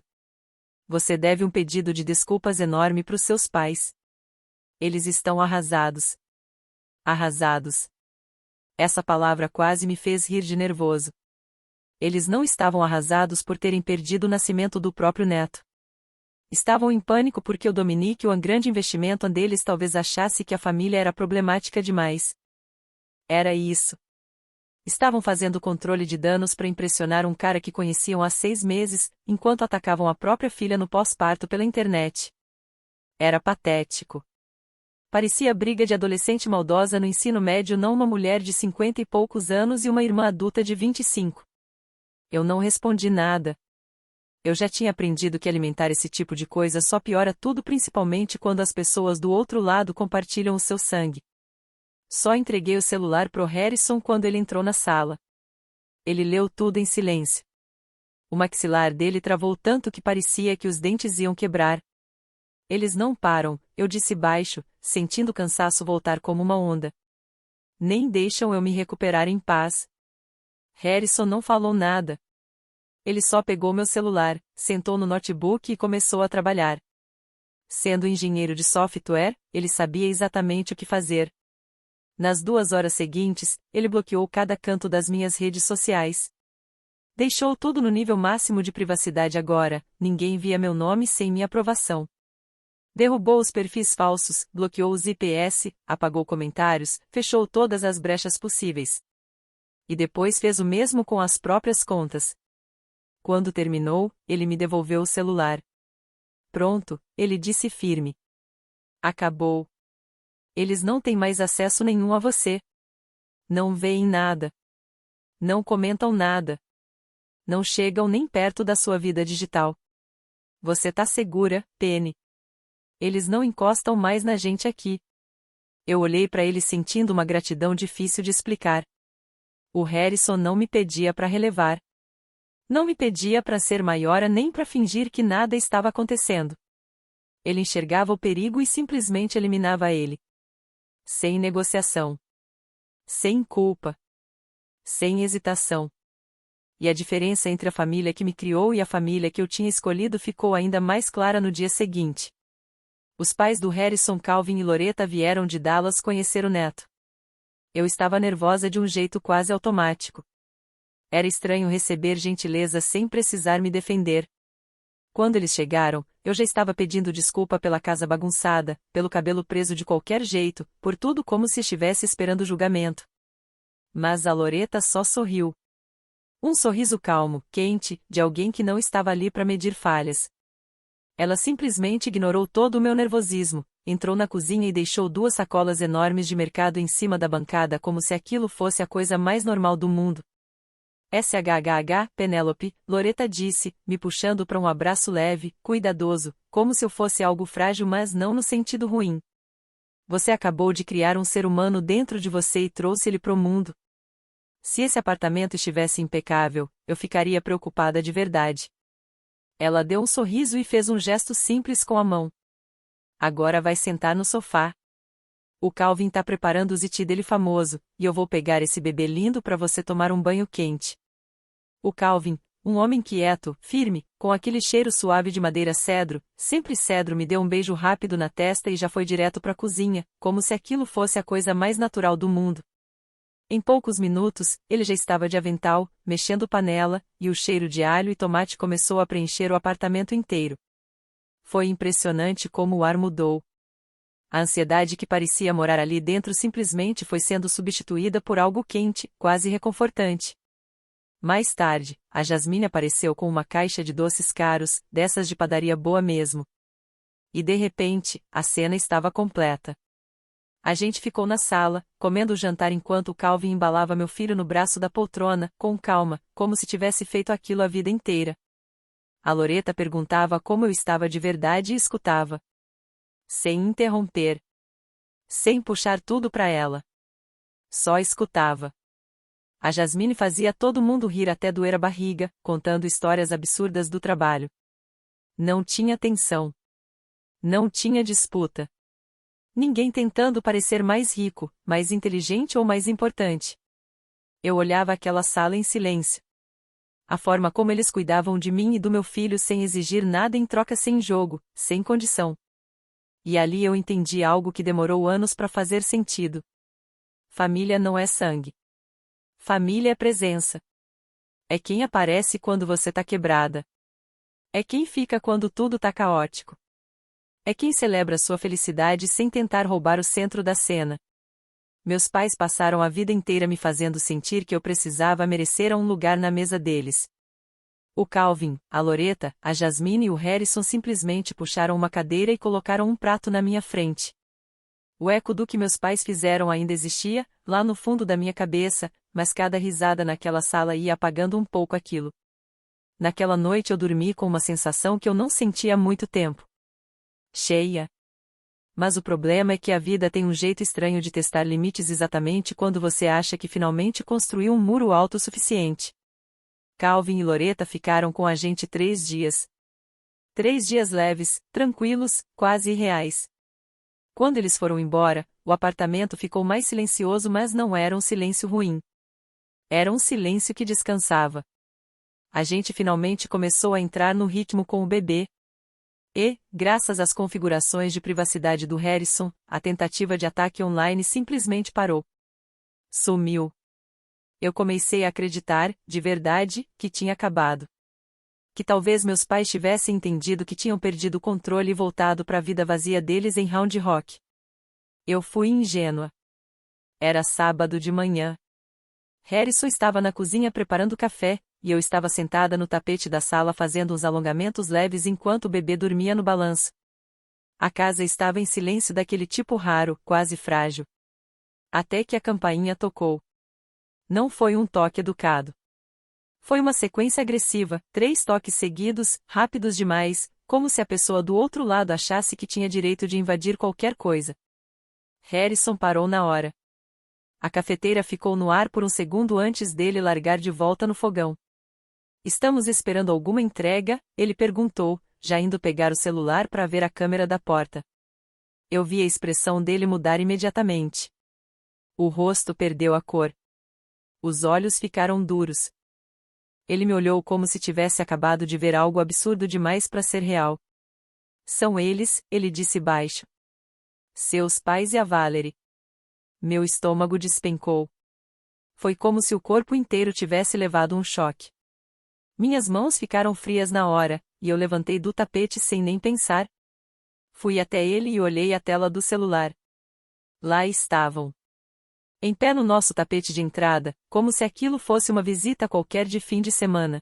Speaker 1: Você deve um pedido de desculpas enorme para os seus pais. Eles estão arrasados. Arrasados. Essa palavra quase me fez rir de nervoso. Eles não estavam arrasados por terem perdido o nascimento do próprio neto. Estavam em pânico porque o Dominique, o grande investimento deles, talvez achasse que a família era problemática demais. Era isso. Estavam fazendo controle de danos para impressionar um cara que conheciam há 6 meses, enquanto atacavam a própria filha no pós-parto pela internet. Era patético. Parecia briga de adolescente maldosa no ensino médio, não uma mulher de 50 e poucos anos e uma irmã adulta de 25. Eu não respondi nada. Eu já tinha aprendido que alimentar esse tipo de coisa só piora tudo, principalmente quando as pessoas do outro lado compartilham o seu sangue. Só entreguei o celular pro Harrison quando ele entrou na sala. Ele leu tudo em silêncio. O maxilar dele travou tanto que parecia que os dentes iam quebrar. Eles não param, eu disse baixo, sentindo o cansaço voltar como uma onda. Nem deixam eu me recuperar em paz. Harrison não falou nada. Ele só pegou meu celular, sentou no notebook e começou a trabalhar. Sendo engenheiro de software, ele sabia exatamente o que fazer. Nas 2 horas seguintes, ele bloqueou cada canto das minhas redes sociais. Deixou tudo no nível máximo de privacidade agora, ninguém via meu nome sem minha aprovação. Derrubou os perfis falsos, bloqueou os IPS, apagou comentários, fechou todas as brechas possíveis. E depois fez o mesmo com as próprias contas. Quando terminou, ele me devolveu o celular. Pronto, ele disse firme. Acabou. Eles não têm mais acesso nenhum a você. Não veem nada. Não comentam nada. Não chegam nem perto da sua vida digital. Você tá segura, Penny. Eles não encostam mais na gente aqui. Eu olhei para ele sentindo uma gratidão difícil de explicar. O Harrison não me pedia para relevar. Não me pedia para ser maior nem para fingir que nada estava acontecendo. Ele enxergava o perigo e simplesmente eliminava ele. Sem negociação. Sem culpa. Sem hesitação. E a diferença entre a família que me criou e a família que eu tinha escolhido ficou ainda mais clara no dia seguinte. Os pais do Harrison, Calvin e Loretta, vieram de Dallas conhecer o neto. Eu estava nervosa de um jeito quase automático. Era estranho receber gentileza sem precisar me defender. Quando eles chegaram, eu já estava pedindo desculpa pela casa bagunçada, pelo cabelo preso de qualquer jeito, por tudo, como se estivesse esperando o julgamento. Mas a Loretta só sorriu. Um sorriso calmo, quente, de alguém que não estava ali para medir falhas. Ela simplesmente ignorou todo o meu nervosismo, entrou na cozinha e deixou 2 sacolas enormes de mercado em cima da bancada como se aquilo fosse a coisa mais normal do mundo. SHHH, Penélope, Loretta disse, me puxando para um abraço leve, cuidadoso, como se eu fosse algo frágil, mas não no sentido ruim. Você acabou de criar um ser humano dentro de você e trouxe ele pro mundo. Se esse apartamento estivesse impecável, eu ficaria preocupada de verdade. Ela deu um sorriso e fez um gesto simples com a mão. Agora vai sentar no sofá. O Calvin tá preparando o ziti dele famoso, e eu vou pegar esse bebê lindo para você tomar um banho quente. O Calvin, Um homem quieto, firme, com aquele cheiro suave de madeira cedro, sempre cedro, me deu um beijo rápido na testa e já foi direto para a cozinha, como se aquilo fosse a coisa mais natural do mundo. Em poucos minutos, ele já estava de avental, mexendo panela, e o cheiro de alho e tomate começou a preencher o apartamento inteiro. Foi impressionante como o ar mudou. A ansiedade que parecia morar ali dentro simplesmente foi sendo substituída por algo quente, quase reconfortante. Mais tarde, a Jasmine apareceu com uma caixa de doces caros, dessas de padaria boa mesmo. E de repente, a cena estava completa. A gente ficou na sala, comendo o jantar enquanto o Calvin embalava meu filho no braço da poltrona, com calma, como se tivesse feito aquilo a vida inteira. A Loretta perguntava como eu estava de verdade e escutava. Sem interromper. Sem puxar tudo para ela. Só escutava. A Jasmine fazia todo mundo rir até doer a barriga, contando histórias absurdas do trabalho. Não tinha tensão. Não tinha disputa. Ninguém tentando parecer mais rico, mais inteligente ou mais importante. Eu olhava aquela sala em silêncio. A forma como eles cuidavam de mim e do meu filho sem exigir nada em troca, sem jogo, sem condição. E ali eu entendi algo que demorou anos para fazer sentido. Família não é sangue. Família é presença. É quem aparece quando você tá quebrada. É quem fica quando tudo tá caótico. É quem celebra sua felicidade sem tentar roubar o centro da cena. Meus pais passaram a vida inteira me fazendo sentir que eu precisava merecer um lugar na mesa deles. O Calvin, a Loretta, a Jasmine e o Harrison simplesmente puxaram uma cadeira e colocaram um prato na minha frente. O eco do que meus pais fizeram ainda existia, lá no fundo da minha cabeça, mas cada risada naquela sala ia apagando um pouco aquilo. Naquela noite eu dormi com uma sensação que eu não sentia há muito tempo. Cheia. Mas o problema é que a vida tem um jeito estranho de testar limites exatamente quando você acha que finalmente construiu um muro alto o suficiente. Calvin e Loretta ficaram com a gente 3 dias. 3 dias leves, tranquilos, quase irreais. Quando eles foram embora, o apartamento ficou mais silencioso, mas não era um silêncio ruim. Era um silêncio que descansava. A gente finalmente começou a entrar no ritmo com o bebê. E, graças às configurações de privacidade do Harrison, a tentativa de ataque online simplesmente parou. Sumiu. Eu comecei a acreditar, de verdade, que tinha acabado. Que talvez meus pais tivessem entendido que tinham perdido o controle e voltado para a vida vazia deles em Round Rock. Eu fui ingênua. Era sábado de manhã. Harrison estava na cozinha preparando café, e eu estava sentada no tapete da sala fazendo uns alongamentos leves enquanto o bebê dormia no balanço. A casa estava em silêncio daquele tipo raro, quase frágil. Até que a campainha tocou. Não foi um toque educado. Foi uma sequência agressiva, 3 toques seguidos, rápidos demais, como se a pessoa do outro lado achasse que tinha direito de invadir qualquer coisa. Harrison parou na hora. A cafeteira ficou no ar por um segundo antes dele largar de volta no fogão. Estamos esperando alguma entrega? Ele perguntou, já indo pegar o celular para ver a câmera da porta. Eu vi a expressão dele mudar imediatamente. O rosto perdeu a cor. Os olhos ficaram duros. Ele me olhou como se tivesse acabado de ver algo absurdo demais para ser real. São eles, ele disse baixo. Seus pais e a Valerie. Meu estômago despencou. Foi como se o corpo inteiro tivesse levado um choque. Minhas mãos ficaram frias na hora, e eu levantei do tapete sem nem pensar. Fui até ele e olhei a tela do celular. Lá estavam. Em pé no nosso tapete de entrada, como se aquilo fosse uma visita qualquer de fim de semana.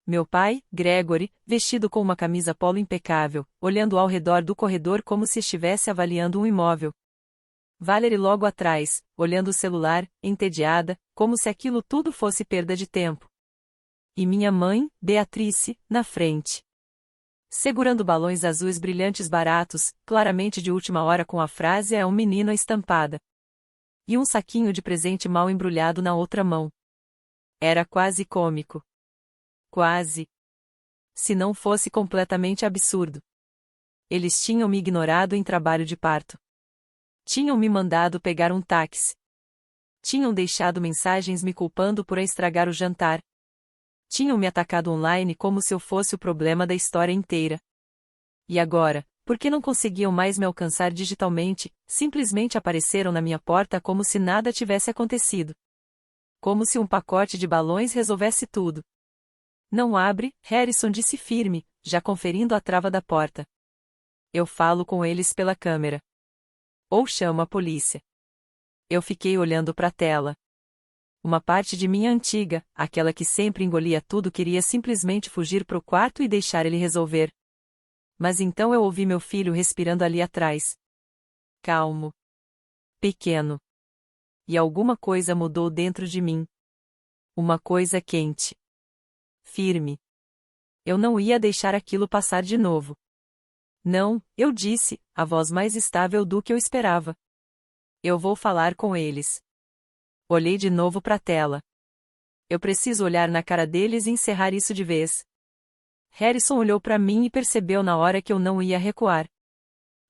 Speaker 1: Meu pai, Gregory, vestido com uma camisa polo impecável, olhando ao redor do corredor como se estivesse avaliando um imóvel. Valerie logo atrás, olhando o celular, entediada, como se aquilo tudo fosse perda de tempo. E minha mãe, Beatrice, na frente. Segurando balões azuis brilhantes baratos, claramente de última hora com a frase "é um menino" estampada. E um saquinho de presente mal embrulhado na outra mão. Era quase cômico. Quase. Se não fosse completamente absurdo. Eles tinham me ignorado em trabalho de parto. Tinham me mandado pegar um táxi. Tinham deixado mensagens me culpando por estragar o jantar. Tinham me atacado online como se eu fosse o problema da história inteira. E agora, por que não conseguiam mais me alcançar digitalmente, simplesmente apareceram na minha porta como se nada tivesse acontecido. Como se um pacote de balões resolvesse tudo. Não abre, Harrison disse firme, já conferindo a trava da porta. Eu falo com eles pela câmera. Ou chamo a polícia. Eu fiquei olhando para a tela. Uma parte de mim antiga, aquela que sempre engolia tudo, queria simplesmente fugir pro quarto e deixar ele resolver. Mas então eu ouvi meu filho respirando ali atrás. Calmo. Pequeno. E alguma coisa mudou dentro de mim. Uma coisa quente. Firme. Eu não ia deixar aquilo passar de novo. Não, eu disse, a voz mais estável do que eu esperava. Eu vou falar com eles. Olhei de novo para a tela. Eu preciso olhar na cara deles e encerrar isso de vez. Harrison olhou para mim e percebeu na hora que eu não ia recuar.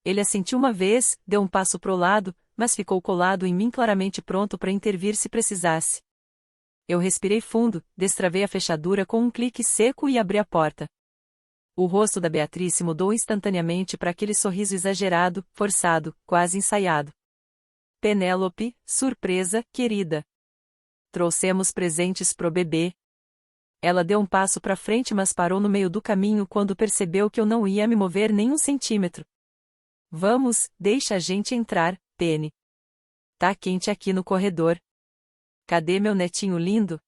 Speaker 1: Ele assentiu uma vez, deu um passo pro lado, mas ficou colado em mim, claramente pronto para intervir se precisasse. Eu respirei fundo, destravei a fechadura com um clique seco e abri a porta. O rosto da Beatrice mudou instantaneamente para aquele sorriso exagerado, forçado, quase ensaiado. Penélope, surpresa, querida. Trouxemos presentes pro bebê. Ela deu um passo para frente, mas parou no meio do caminho quando percebeu que eu não ia me mover nem um centímetro. Vamos, deixa a gente entrar, Penny. Tá quente aqui no corredor. Cadê meu netinho lindo?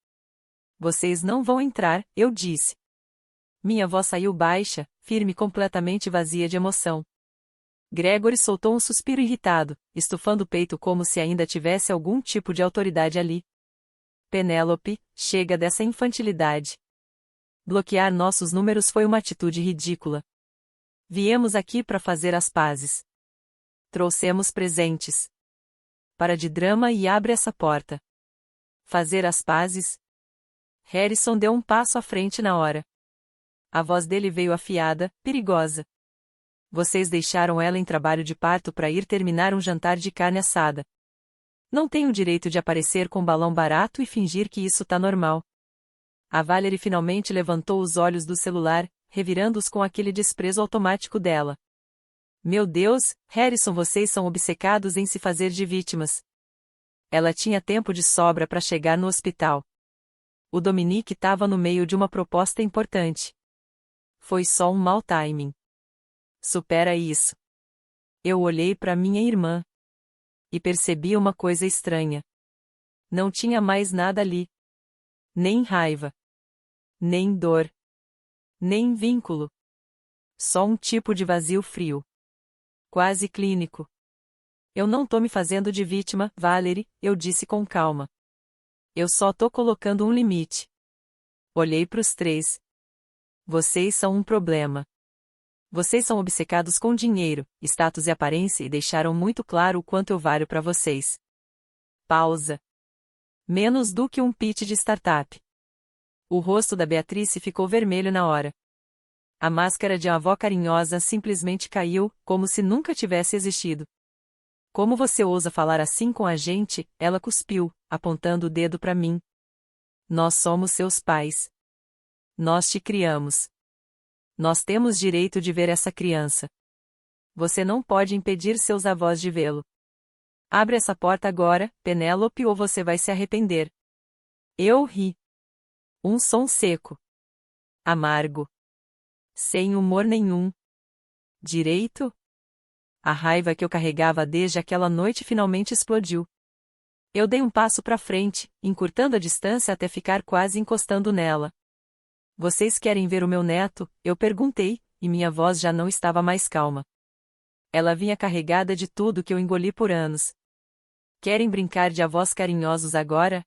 Speaker 1: Vocês não vão entrar, eu disse. Minha voz saiu baixa, firme, completamente vazia de emoção. Gregory soltou um suspiro irritado, estufando o peito como se ainda tivesse algum tipo de autoridade ali. Penélope, chega dessa infantilidade. Bloquear nossos números foi uma atitude ridícula. Viemos aqui para fazer as pazes. Trouxemos presentes. Para de drama e abre essa porta. Fazer as pazes? Harrison deu um passo à frente na hora. A voz dele veio afiada, perigosa. Vocês deixaram ela em trabalho de parto para ir terminar um jantar de carne assada. Não tem o direito de aparecer com um balão barato e fingir que isso tá normal. A Valerie finalmente levantou os olhos do celular, revirando-os com aquele desprezo automático dela. Meu Deus, Harrison, vocês são obcecados em se fazer de vítimas. Ela tinha tempo de sobra para chegar no hospital. O Dominique estava no meio de uma proposta importante. Foi só um mau timing. Supera isso. Eu olhei para minha irmã. E percebi uma coisa estranha. Não tinha mais nada ali. Nem raiva. Nem dor. Nem vínculo. Só um tipo de vazio frio. Quase clínico. Eu não tô me fazendo de vítima, Valerie, eu disse com calma. Eu só tô colocando um limite. Olhei pros três. Vocês são um problema. Vocês são obcecados com dinheiro, status e aparência e deixaram muito claro o quanto eu valho para vocês. Pausa. Menos do que um pitch de startup. O rosto da Beatrice ficou vermelho na hora. A máscara de uma avó carinhosa simplesmente caiu, como se nunca tivesse existido. Como você ousa falar assim com a gente? Ela cuspiu, apontando o dedo para mim. Nós somos seus pais. Nós te criamos. Nós temos direito de ver essa criança. Você não pode impedir seus avós de vê-lo. Abre essa porta agora, Penélope, ou você vai se arrepender. Eu ri. Um som seco. Amargo. Sem humor nenhum. Direito? A raiva que eu carregava desde aquela noite finalmente explodiu. Eu dei um passo para frente, encurtando a distância até ficar quase encostando nela. Vocês querem ver o meu neto? Eu perguntei, e minha voz já não estava mais calma. Ela vinha carregada de tudo que eu engoli por anos. Querem brincar de avós carinhosos agora?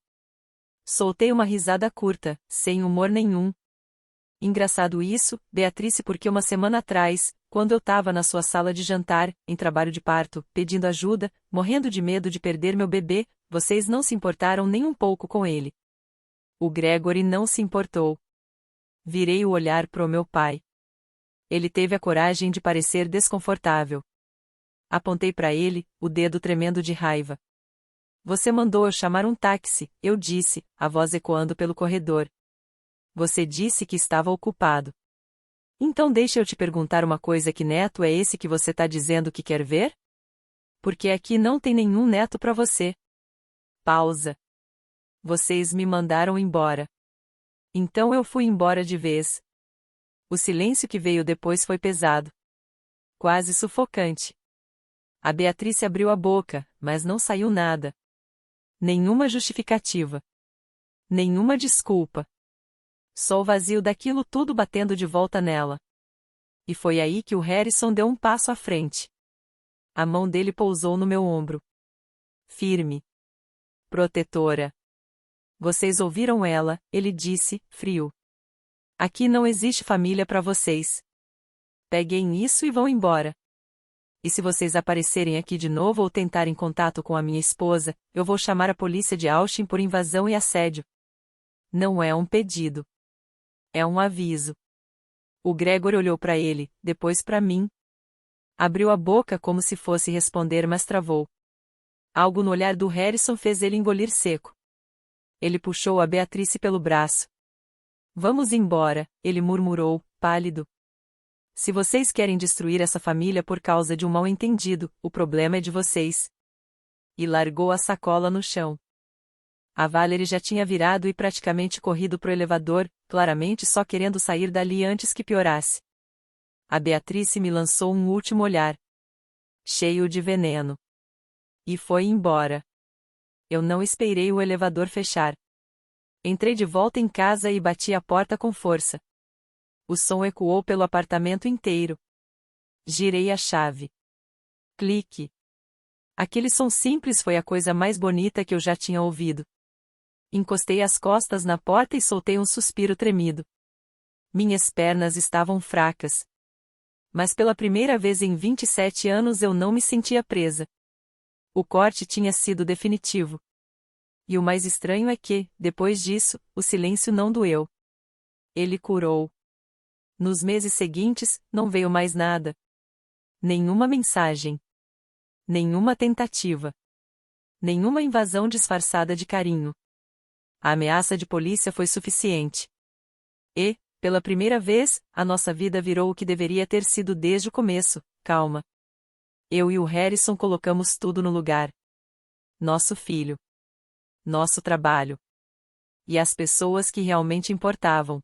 Speaker 1: Soltei uma risada curta, sem humor nenhum. Engraçado isso, Beatrice, porque uma semana atrás, quando eu estava na sua sala de jantar, em trabalho de parto, pedindo ajuda, morrendo de medo de perder meu bebê, vocês não se importaram nem um pouco com ele. O Gregory não se importou. Virei o olhar pro meu pai. Ele teve a coragem de parecer desconfortável. Apontei para ele, o dedo tremendo de raiva. Você mandou eu chamar um táxi, eu disse, a voz ecoando pelo corredor. Você disse que estava ocupado. Então deixa eu te perguntar uma coisa: que neto é esse que você tá dizendo que quer ver? Porque aqui não tem nenhum neto para você. Pausa. Vocês me mandaram embora. Então eu fui embora de vez. O silêncio que veio depois foi pesado. Quase sufocante. A Beatriz abriu a boca, mas não saiu nada. Nenhuma justificativa. Nenhuma desculpa. Só o vazio daquilo tudo batendo de volta nela. E foi aí que o Harrison deu um passo à frente. A mão dele pousou no meu ombro. Firme. Protetora. Vocês ouviram ela, ele disse, frio. Aqui não existe família para vocês. Peguem isso e vão embora. E se vocês aparecerem aqui de novo ou tentarem contato com a minha esposa, eu vou chamar a polícia de Austin por invasão e assédio. Não é um pedido. É um aviso. O Gregor olhou para ele, depois para mim. Abriu a boca como se fosse responder, mas travou. Algo no olhar do Harrison fez ele engolir seco. Ele puxou a Beatriz pelo braço. Vamos embora, ele murmurou, pálido. Se vocês querem destruir essa família por causa de um mal-entendido, o problema é de vocês. E largou a sacola no chão. A Valerie já tinha virado e praticamente corrido pro elevador, claramente só querendo sair dali antes que piorasse. A Beatriz me lançou um último olhar. Cheio de veneno. E foi embora. Eu não esperei o elevador fechar. Entrei de volta em casa e bati a porta com força. O som ecoou pelo apartamento inteiro. Girei a chave. Clique. Aquele som simples foi a coisa mais bonita que eu já tinha ouvido. Encostei as costas na porta e soltei um suspiro tremido. Minhas pernas estavam fracas. Mas pela primeira vez em 27 anos eu não me sentia presa. O corte tinha sido definitivo. E o mais estranho é que, depois disso, o silêncio não doeu. Ele curou. Nos meses seguintes, não veio mais nada. Nenhuma mensagem. Nenhuma tentativa. Nenhuma invasão disfarçada de carinho. A ameaça de polícia foi suficiente. E, pela primeira vez, a nossa vida virou o que deveria ter sido desde o começo: calma. Eu e o Harrison colocamos tudo no lugar. Nosso filho. Nosso trabalho. E as pessoas que realmente importavam.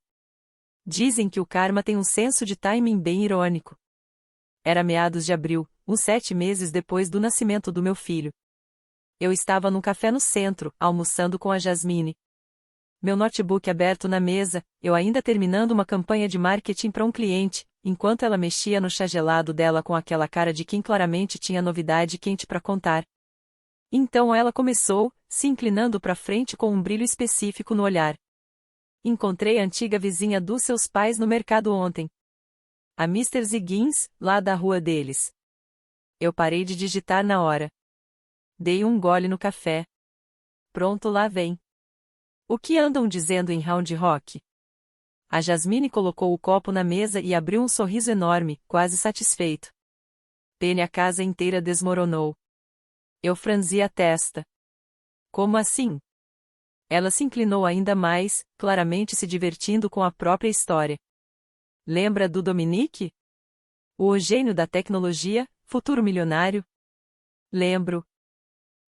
Speaker 1: Dizem que o karma tem um senso de timing bem irônico. Era meados de abril, uns 7 meses depois do nascimento do meu filho. Eu estava num café no centro, almoçando com a Jasmine. Meu notebook aberto na mesa, eu ainda terminando uma campanha de marketing para um cliente, enquanto ela mexia no chá gelado dela com aquela cara de quem claramente tinha novidade quente para contar. Então ela começou, se inclinando para frente com um brilho específico no olhar. Encontrei a antiga vizinha dos seus pais no mercado ontem. A Mr. Ziggins, lá da rua deles. Eu parei de digitar na hora. Dei um gole no café. Pronto, lá vem. O que andam dizendo em Round Rock? A Jasmine colocou o copo na mesa e abriu um sorriso enorme, quase satisfeito. Penny, a casa inteira desmoronou. Eu franzi a testa. Como assim? Ela se inclinou ainda mais, claramente se divertindo com a própria história. Lembra do Dominique? O gênio da tecnologia, futuro milionário? Lembro.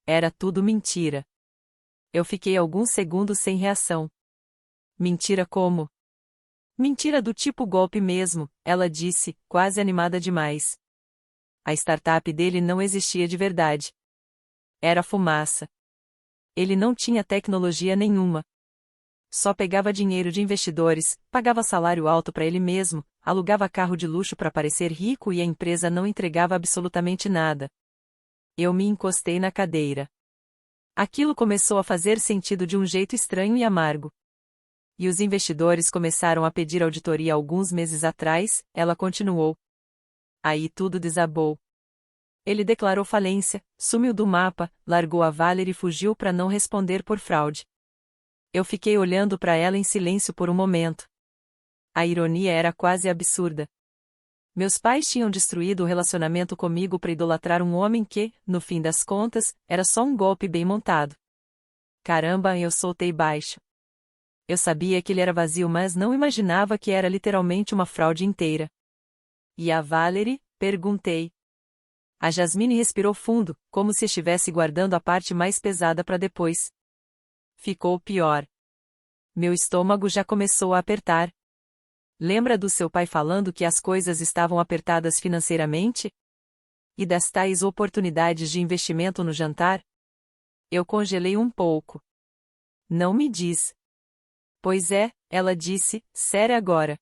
Speaker 1: Era tudo mentira. Eu fiquei alguns segundos sem reação. Mentira como? Mentira do tipo golpe mesmo, ela disse, quase animada demais. A startup dele não existia de verdade. Era fumaça. Ele não tinha tecnologia nenhuma. Só pegava dinheiro de investidores, pagava salário alto para ele mesmo, alugava carro de luxo para parecer rico e a empresa não entregava absolutamente nada. Eu me encostei na cadeira. Aquilo começou a fazer sentido de um jeito estranho e amargo. E os investidores começaram a pedir auditoria alguns meses atrás, ela continuou. Aí tudo desabou. Ele declarou falência, sumiu do mapa, largou a Valerie e fugiu para não responder por fraude. Eu fiquei olhando para ela em silêncio por um momento. A ironia era quase absurda. Meus pais tinham destruído o relacionamento comigo para idolatrar um homem que, no fim das contas, era só um golpe bem montado. Caramba, eu soltei baixo. Eu sabia que ele era vazio, mas não imaginava que era literalmente uma fraude inteira. E a Valerie? Perguntei. A Jasmine respirou fundo, como se estivesse guardando a parte mais pesada para depois. Ficou pior. Meu estômago já começou a apertar. Lembra do seu pai falando que as coisas estavam apertadas financeiramente? E das tais oportunidades de investimento no jantar? Eu congelei um pouco. Não me diz. Pois é, ela disse, séria agora.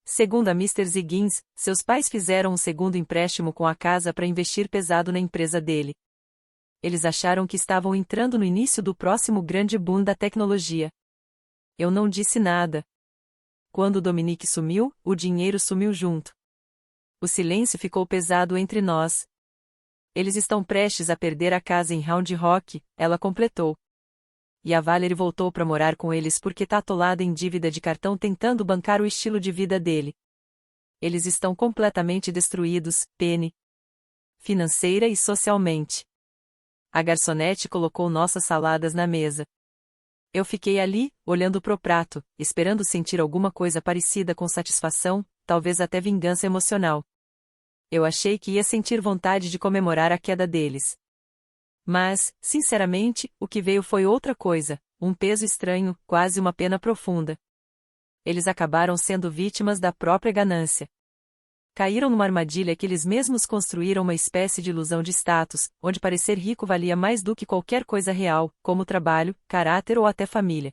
Speaker 1: Segundo a Mr. Ziggins, seus pais fizeram um segundo empréstimo com a casa para investir pesado na empresa dele. Eles acharam que estavam entrando no início do próximo grande boom da tecnologia. Eu não disse nada. Quando Dominique sumiu, o dinheiro sumiu junto. O silêncio ficou pesado entre nós. Eles estão prestes a perder a casa em Round Rock, ela completou. E a Valerie voltou para morar com eles porque tá atolada em dívida de cartão tentando bancar o estilo de vida dele. Eles estão completamente destruídos, Penny. Financeira e socialmente. A garçonete colocou nossas saladas na mesa. Eu fiquei ali, olhando pro prato, esperando sentir alguma coisa parecida com satisfação, talvez até vingança emocional. Eu achei que ia sentir vontade de comemorar a queda deles. Mas, sinceramente, o que veio foi outra coisa, um peso estranho, quase uma pena profunda. Eles acabaram sendo vítimas da própria ganância. Caíram numa armadilha que eles mesmos construíram, uma espécie de ilusão de status, onde parecer rico valia mais do que qualquer coisa real, como trabalho, caráter ou até família.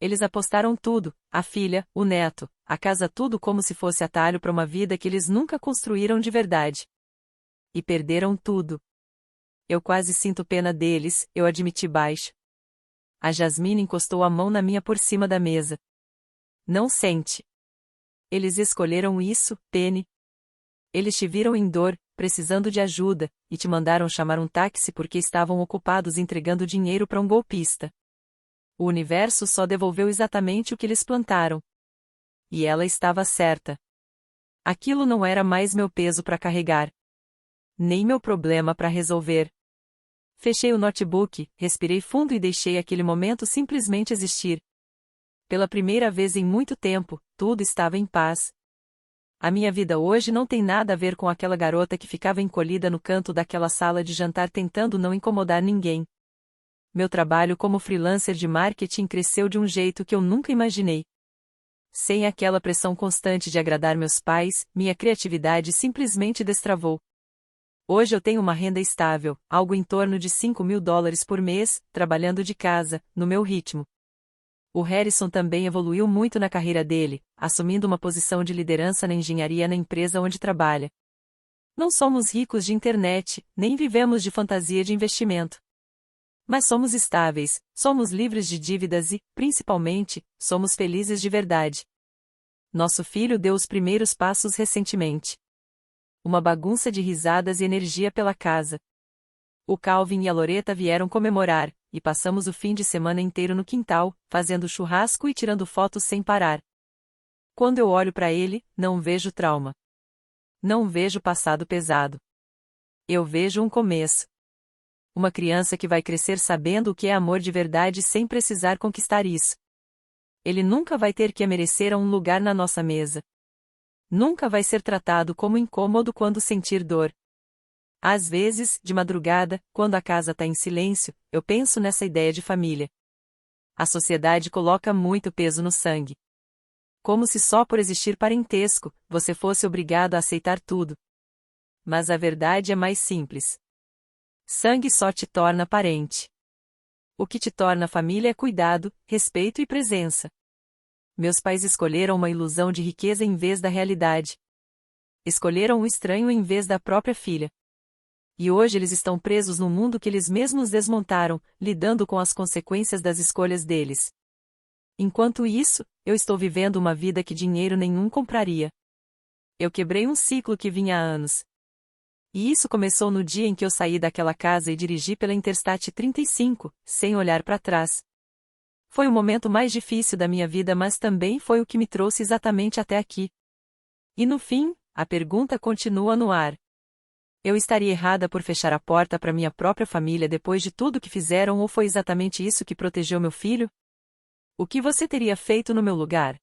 Speaker 1: Eles apostaram tudo, a filha, o neto, a casa, tudo como se fosse atalho para uma vida que eles nunca construíram de verdade. E perderam tudo. Eu quase sinto pena deles, eu admiti baixo. A Jasmine encostou a mão na minha por cima da mesa. Não sente. Eles escolheram isso, Penny. Eles te viram em dor, precisando de ajuda, e te mandaram chamar um táxi porque estavam ocupados entregando dinheiro para um golpista. O universo só devolveu exatamente o que eles plantaram. E ela estava certa. Aquilo não era mais meu peso para carregar. Nem meu problema para resolver. Fechei o notebook, respirei fundo e deixei aquele momento simplesmente existir. Pela primeira vez em muito tempo, tudo estava em paz. A minha vida hoje não tem nada a ver com aquela garota que ficava encolhida no canto daquela sala de jantar tentando não incomodar ninguém. Meu trabalho como freelancer de marketing cresceu de um jeito que eu nunca imaginei. Sem aquela pressão constante de agradar meus pais, minha criatividade simplesmente destravou. Hoje eu tenho uma renda estável, algo em torno de $5.000 por mês, trabalhando de casa, no meu ritmo. O Harrison também evoluiu muito na carreira dele, assumindo uma posição de liderança na engenharia na empresa onde trabalha. Não somos ricos de internet, nem vivemos de fantasia de investimento. Mas somos estáveis, somos livres de dívidas e, principalmente, somos felizes de verdade. Nosso filho deu os primeiros passos recentemente. Uma bagunça de risadas e energia pela casa. O Calvin e a Loretta vieram comemorar, e passamos o fim de semana inteiro no quintal, fazendo churrasco e tirando fotos sem parar. Quando eu olho para ele, não vejo trauma. Não vejo passado pesado. Eu vejo um começo. Uma criança que vai crescer sabendo o que é amor de verdade sem precisar conquistar isso. Ele nunca vai ter que merecer um lugar na nossa mesa. Nunca vai ser tratado como incômodo quando sentir dor. Às vezes, de madrugada, quando a casa está em silêncio, eu penso nessa ideia de família. A sociedade coloca muito peso no sangue. Como se só por existir parentesco, você fosse obrigado a aceitar tudo. Mas a verdade é mais simples. Sangue só te torna parente. O que te torna família é cuidado, respeito e presença. Meus pais escolheram uma ilusão de riqueza em vez da realidade. Escolheram um estranho em vez da própria filha. E hoje eles estão presos no mundo que eles mesmos desmontaram, lidando com as consequências das escolhas deles. Enquanto isso, eu estou vivendo uma vida que dinheiro nenhum compraria. Eu quebrei um ciclo que vinha há anos. E isso começou no dia em que eu saí daquela casa e dirigi pela Interstate 35, sem olhar para trás. Foi o momento mais difícil da minha vida, mas também foi o que me trouxe exatamente até aqui. E no fim, a pergunta continua no ar. Eu estaria errada por fechar a porta para minha própria família depois de tudo que fizeram, ou foi exatamente isso que protegeu meu filho? O que você teria feito no meu lugar?